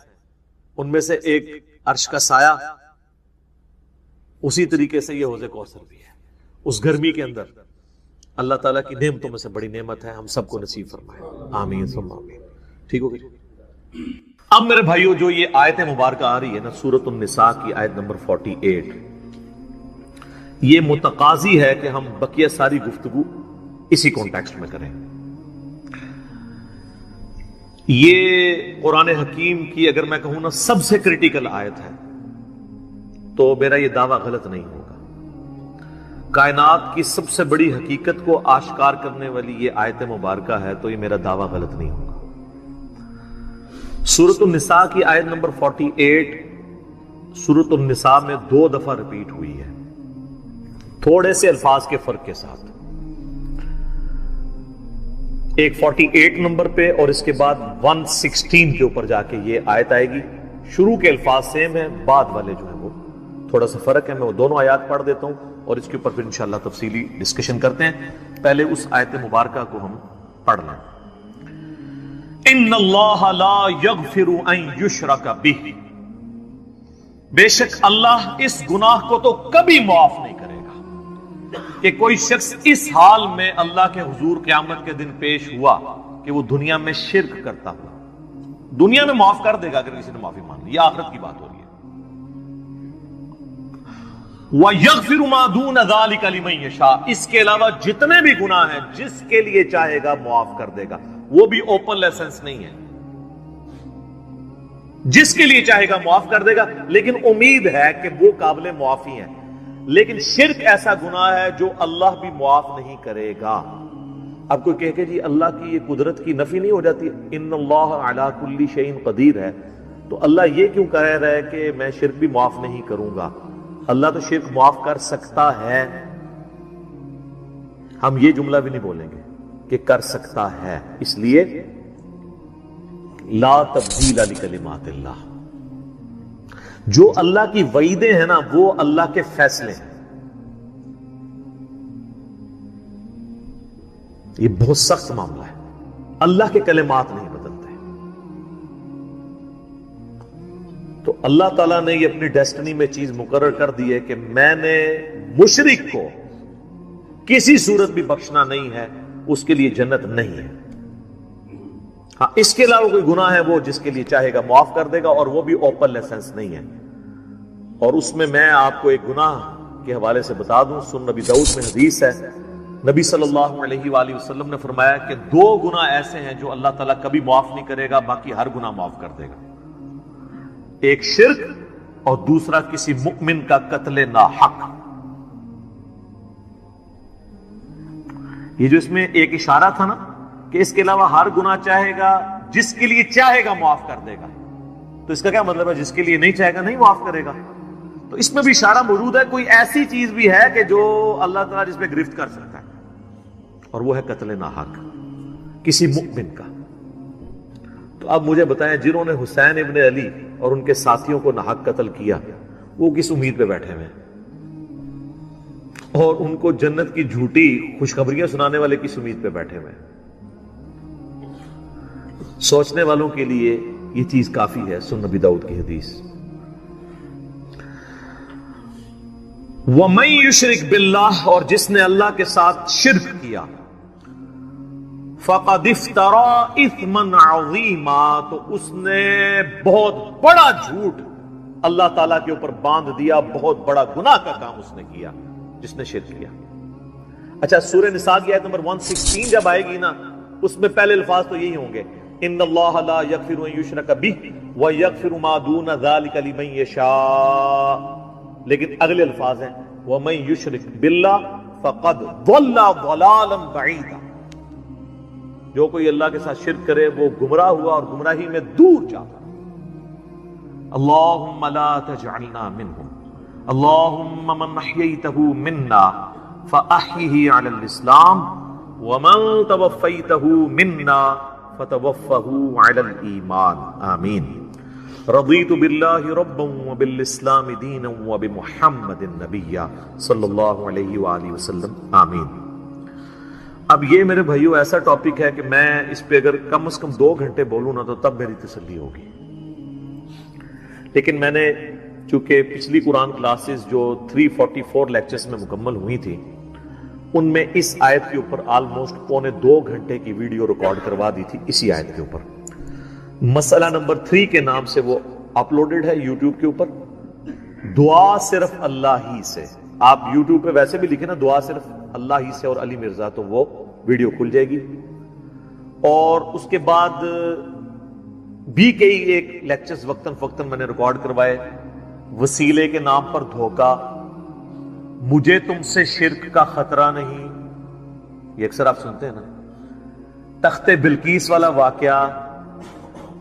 ان میں سے ایک عرش کا سایہ, اسی طریقے سے یہ حوض کوثر بھی ہے. اس گرمی کے اندر اللہ تعالیٰ کی نعمتوں میں سے بڑی نعمت ہے, ہم سب کو نصیب فرمائے, آمین ثم آمین. ٹھیک ہو گئی. اب میرے بھائیو جو یہ آیت مبارکہ آ رہی ہے نا سورۃ النساء کی آیت نمبر 48, یہ متقاضی ہے کہ ہم بقیہ ساری گفتگو اسی کانٹیکسٹ میں کریں. یہ قرآن حکیم کی اگر میں کہوں نا سب سے کریٹیکل آیت ہے, تو میرا یہ دعویٰ غلط نہیں ہوگا. کائنات کی سب سے بڑی حقیقت کو آشکار کرنے والی یہ آیت مبارکہ ہے, تو یہ میرا دعویٰ غلط نہیں ہوگا. سورۃ النساء کی آیت نمبر 48 سورۃ النساء میں 2 دفعہ ریپیٹ ہوئی ہے, تھوڑے سے الفاظ کے فرق کے ساتھ. ایک 48 نمبر پہ اور اس کے بعد 116 کے اوپر جا کے یہ آیت آئے گی. شروع کے الفاظ سیم ہیں, بعد والے جو ہیں وہ تھوڑا سا فرق ہے. میں وہ دونوں آیات پڑھ دیتا ہوں اور اس کے اوپر پھر انشاءاللہ تفصیلی ڈسکشن کرتے ہیں. پہلے اس آیت مبارکہ کو ہم پڑھ لیں. ان اللہ لا یغفر ان یشرک بہ, بے شک اللہ اس گناہ کو تو کبھی معاف نہیں کرے گا کہ کوئی شخص اس حال میں اللہ کے حضور قیامت کے دن پیش ہوا کہ وہ دنیا میں شرک کرتا ہوا. دنیا میں معاف کر دے گا اگر کسی نے معافی مان لی, یہ آخرت کی بات ہو رہی ہے. وَيَغْفِرُ مَا دُونَ ذَلِكَ لِمَن يَشَاءُ, اس کے علاوہ جتنے بھی گناہ ہیں جس کے لیے چاہے گا معاف کر دے گا. وہ بھی اوپن لائسنس نہیں ہے, جس کے لیے چاہے گا معاف کر دے گا, لیکن امید ہے کہ وہ قابل معافی ہیں. لیکن شرک ایسا گناہ ہے جو اللہ بھی معاف نہیں کرے گا. اب کوئی کہے کہ جی اللہ کی یہ قدرت کی نفی نہیں ہو جاتی؟ ان اللہ علی کل شیء قدیر ہے، تو اللہ یہ کیوں کہہ رہا ہے کہ میں شرک بھی معاف نہیں کروں گا؟ اللہ تو شرک معاف کر سکتا ہے، ہم یہ جملہ بھی نہیں بولیں گے کہ کر سکتا ہے، اس لیے لا تبدیل لکلمات اللہ، جو اللہ کی وعیدیں ہیں نا وہ اللہ کے فیصلے ہیں، یہ بہت سخت معاملہ ہے، اللہ کے کلمات نہیں بدلتے۔ تو اللہ تعالیٰ نے یہ اپنی ڈیسٹنی میں چیز مقرر کر دی ہے کہ میں نے مشرک کو کسی صورت بھی بخشنا نہیں ہے، اس کے لیے جنت نہیں ہے۔ ہاں اس کے علاوہ کوئی گناہ ہے وہ جس کے لیے چاہے گا معاف کر دے گا، اور وہ بھی اوپن لائسنس نہیں ہے۔ اور اس میں آپ کو ایک گناہ کے حوالے سے بتا دوں، سنن نبی داؤد میں حدیث ہے، نبی صلی اللہ علیہ وآلہ وسلم نے فرمایا کہ 2 گناہ ایسے ہیں جو اللہ تعالیٰ کبھی معاف نہیں کرے گا، باقی ہر گناہ معاف کر دے گا، ایک شرک اور دوسرا کسی مؤمن کا قتل ناحق۔ یہ جو اس میں ایک اشارہ تھا نا کہ اس کے علاوہ ہر گناہ چاہے گا، جس کے لیے چاہے گا معاف کر دے گا، تو اس کا کیا مطلب ہے؟ جس کے لیے نہیں چاہے گا نہیں معاف کرے گا۔ تو اس میں بھی اشارہ موجود ہے، کوئی ایسی چیز بھی ہے کہ جو اللہ تعالیٰ جس پہ گرفت کر سکتا ہے، اور وہ ہے قتل ناحق کسی مؤمن کا۔ تو اب مجھے بتائیں، جنہوں نے حسین ابن علی اور ان کے ساتھیوں کو ناحق قتل کیا، وہ کس امید پہ بیٹھے ہوئے ہیں؟ اور ان کو جنت کی جھوٹی خوشخبریاں سنانے والے کس امید پہ بیٹھے ہوئے ہیں؟ سوچنے والوں کے لیے یہ چیز کافی ہے، سنن نبی داؤد کی حدیث۔ وَمَن يُشْرِكْ بِاللَّهِ، اور جس نے اللہ کے ساتھ شرک کیا، فَقَدِ افْتَرَىٰ إِثْمًا عَظِيمًا، تو اس نے بہت بڑا جھوٹ اللہ تعالیٰ کے اوپر باندھ دیا، بہت بڑا گناہ کا کام اس نے کیا جس نے شرک کیا۔ اچھا، سورہ نساء کی آیت نمبر 116 جب آئے گی نا، اس میں پہلے الفاظ تو یہی ہوں گے، ان اللہ لا یغفر ان یشرک بہ ویغفر ما دون ذلک لمن یشاء، لیکن اگلے الفاظ ہیں ومن یشرک باللہ فقد ضل ضلالا بعیدا، جو کوئی اللہ کے ساتھ شرک کرے وہ گمراہ ہوا اور گمراہی میں دور جاتا۔ اللہم لا تجعلنا منہم، اللہم من احییتہ منا فاحیہ علی الاسلام ومن توفیتہ منا فتوفہ علی الایمان، آمین۔ رضیت باللہ ربا وبالاسلام دینا وبمحمد نبیا صلی اللہ علیہ وآلہ وسلم، آمین۔ اب یہ میرے بھائیو ایسا ٹاپک ہے کہ میں اس پہ اگر کم از کم 2 گھنٹے بولوں نا تو تب میری تسلی ہوگی، لیکن میں نے چونکہ پچھلی قرآن کلاسز جو 344 لیکچرز میں مکمل ہوئی تھی، ان میں اس آیت کے اوپر آلموسٹ 1.25 گھنٹے کی ویڈیو ریکارڈ کروا دی تھی اسی آیت کے اوپر۔ مسئلہ نمبر 3 کے نام سے وہ اپلوڈڈ ہے یوٹیوب کے اوپر، دعا صرف اللہ ہی سے۔ آپ یوٹیوب پہ ویسے بھی لکھیں نا دعا صرف اللہ ہی سے اور علی مرزا، تو وہ ویڈیو کھل جائے گی۔ اور اس کے بعد بھی کئی ایک لیکچرز وقتاً فوقتاً میں نے ریکارڈ کروائے، وسیلے کے نام پر دھوکہ، مجھے تم سے شرک کا خطرہ نہیں، یہ اکثر آپ سنتے ہیں نا، تخت بلقیس والا واقعہ،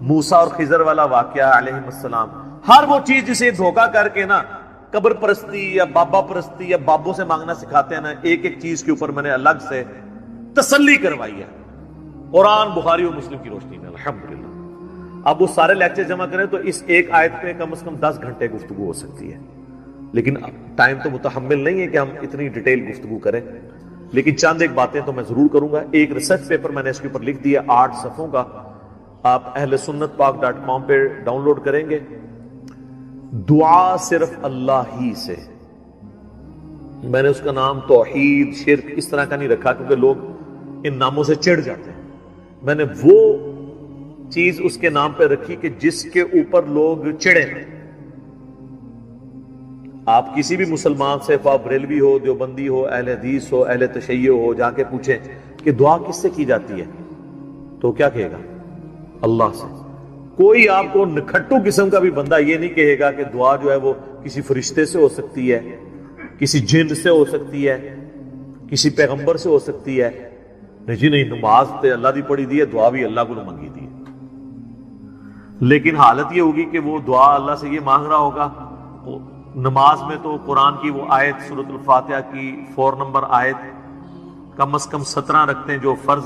موسیٰ اور خضر والا واقعہ علیہ السلام، ہر وہ چیز جسے دھوکہ کر کے نا قبر پرستی یا بابا پرستی یا بابوں سے مانگنا سکھاتے ہیں نا، ایک ایک چیز کے اوپر میں نے الگ سے تسلی کروائی ہے قرآن، بخاری اور مسلم کی روشنی میں، الحمدللہ۔ اب وہ سارے لیکچر جمع کریں تو اس ایک آیت پہ کم از کم 10 گھنٹے گفتگو ہو سکتی ہے، لیکن ٹائم تو متحمل نہیں ہے کہ ہم اتنی ڈیٹیل گفتگو کریں، لیکن چند ایک باتیں تو میں ضرور کروں گا۔ ایک ریسرچ پیپر میں نے اس کے اوپر لکھ دیا 8 صفحوں کا، آپ اہل سنت پاک.com پہ ڈاؤن لوڈ کریں گے۔ دعا صرف اللہ ہی سے، میں نے اس کا نام توحید، شرک اس طرح کا نہیں رکھا کیونکہ لوگ ان ناموں سے چڑھ جاتے ہیں، میں نے وہ چیز اس کے نام پہ رکھی کہ جس کے اوپر لوگ چڑھے ہیں۔ آپ کسی بھی مسلمان سے، خواہ بریلوی ہو، دیوبندی ہو، اہل حدیث ہو، اہل تشیع ہو، جا کے پوچھیں کہ دعا کس سے کی جاتی ہے تو کیا کہے گا؟ اللہ سے۔ کوئی آپ کو نکھٹو قسم کا بھی بندہ یہ نہیں کہے گا کہ دعا جو ہے وہ کسی فرشتے سے ہو سکتی ہے، کسی جن سے ہو سکتی ہے، کسی پیغمبر سے ہو سکتی ہے۔ نہیں جی نہیں، نماز تے اللہ دی پڑھی دی ہے، دعا بھی اللہ کو منگی دی ہے، لیکن حالت یہ ہوگی کہ وہ دعا اللہ سے یہ مانگ رہا ہوگا، نماز میں تو قرآن کی وہ آیت سورۃ الفاتحہ کی 4 نمبر آیت کم از کم 17 رکھتے ہیں جو فرض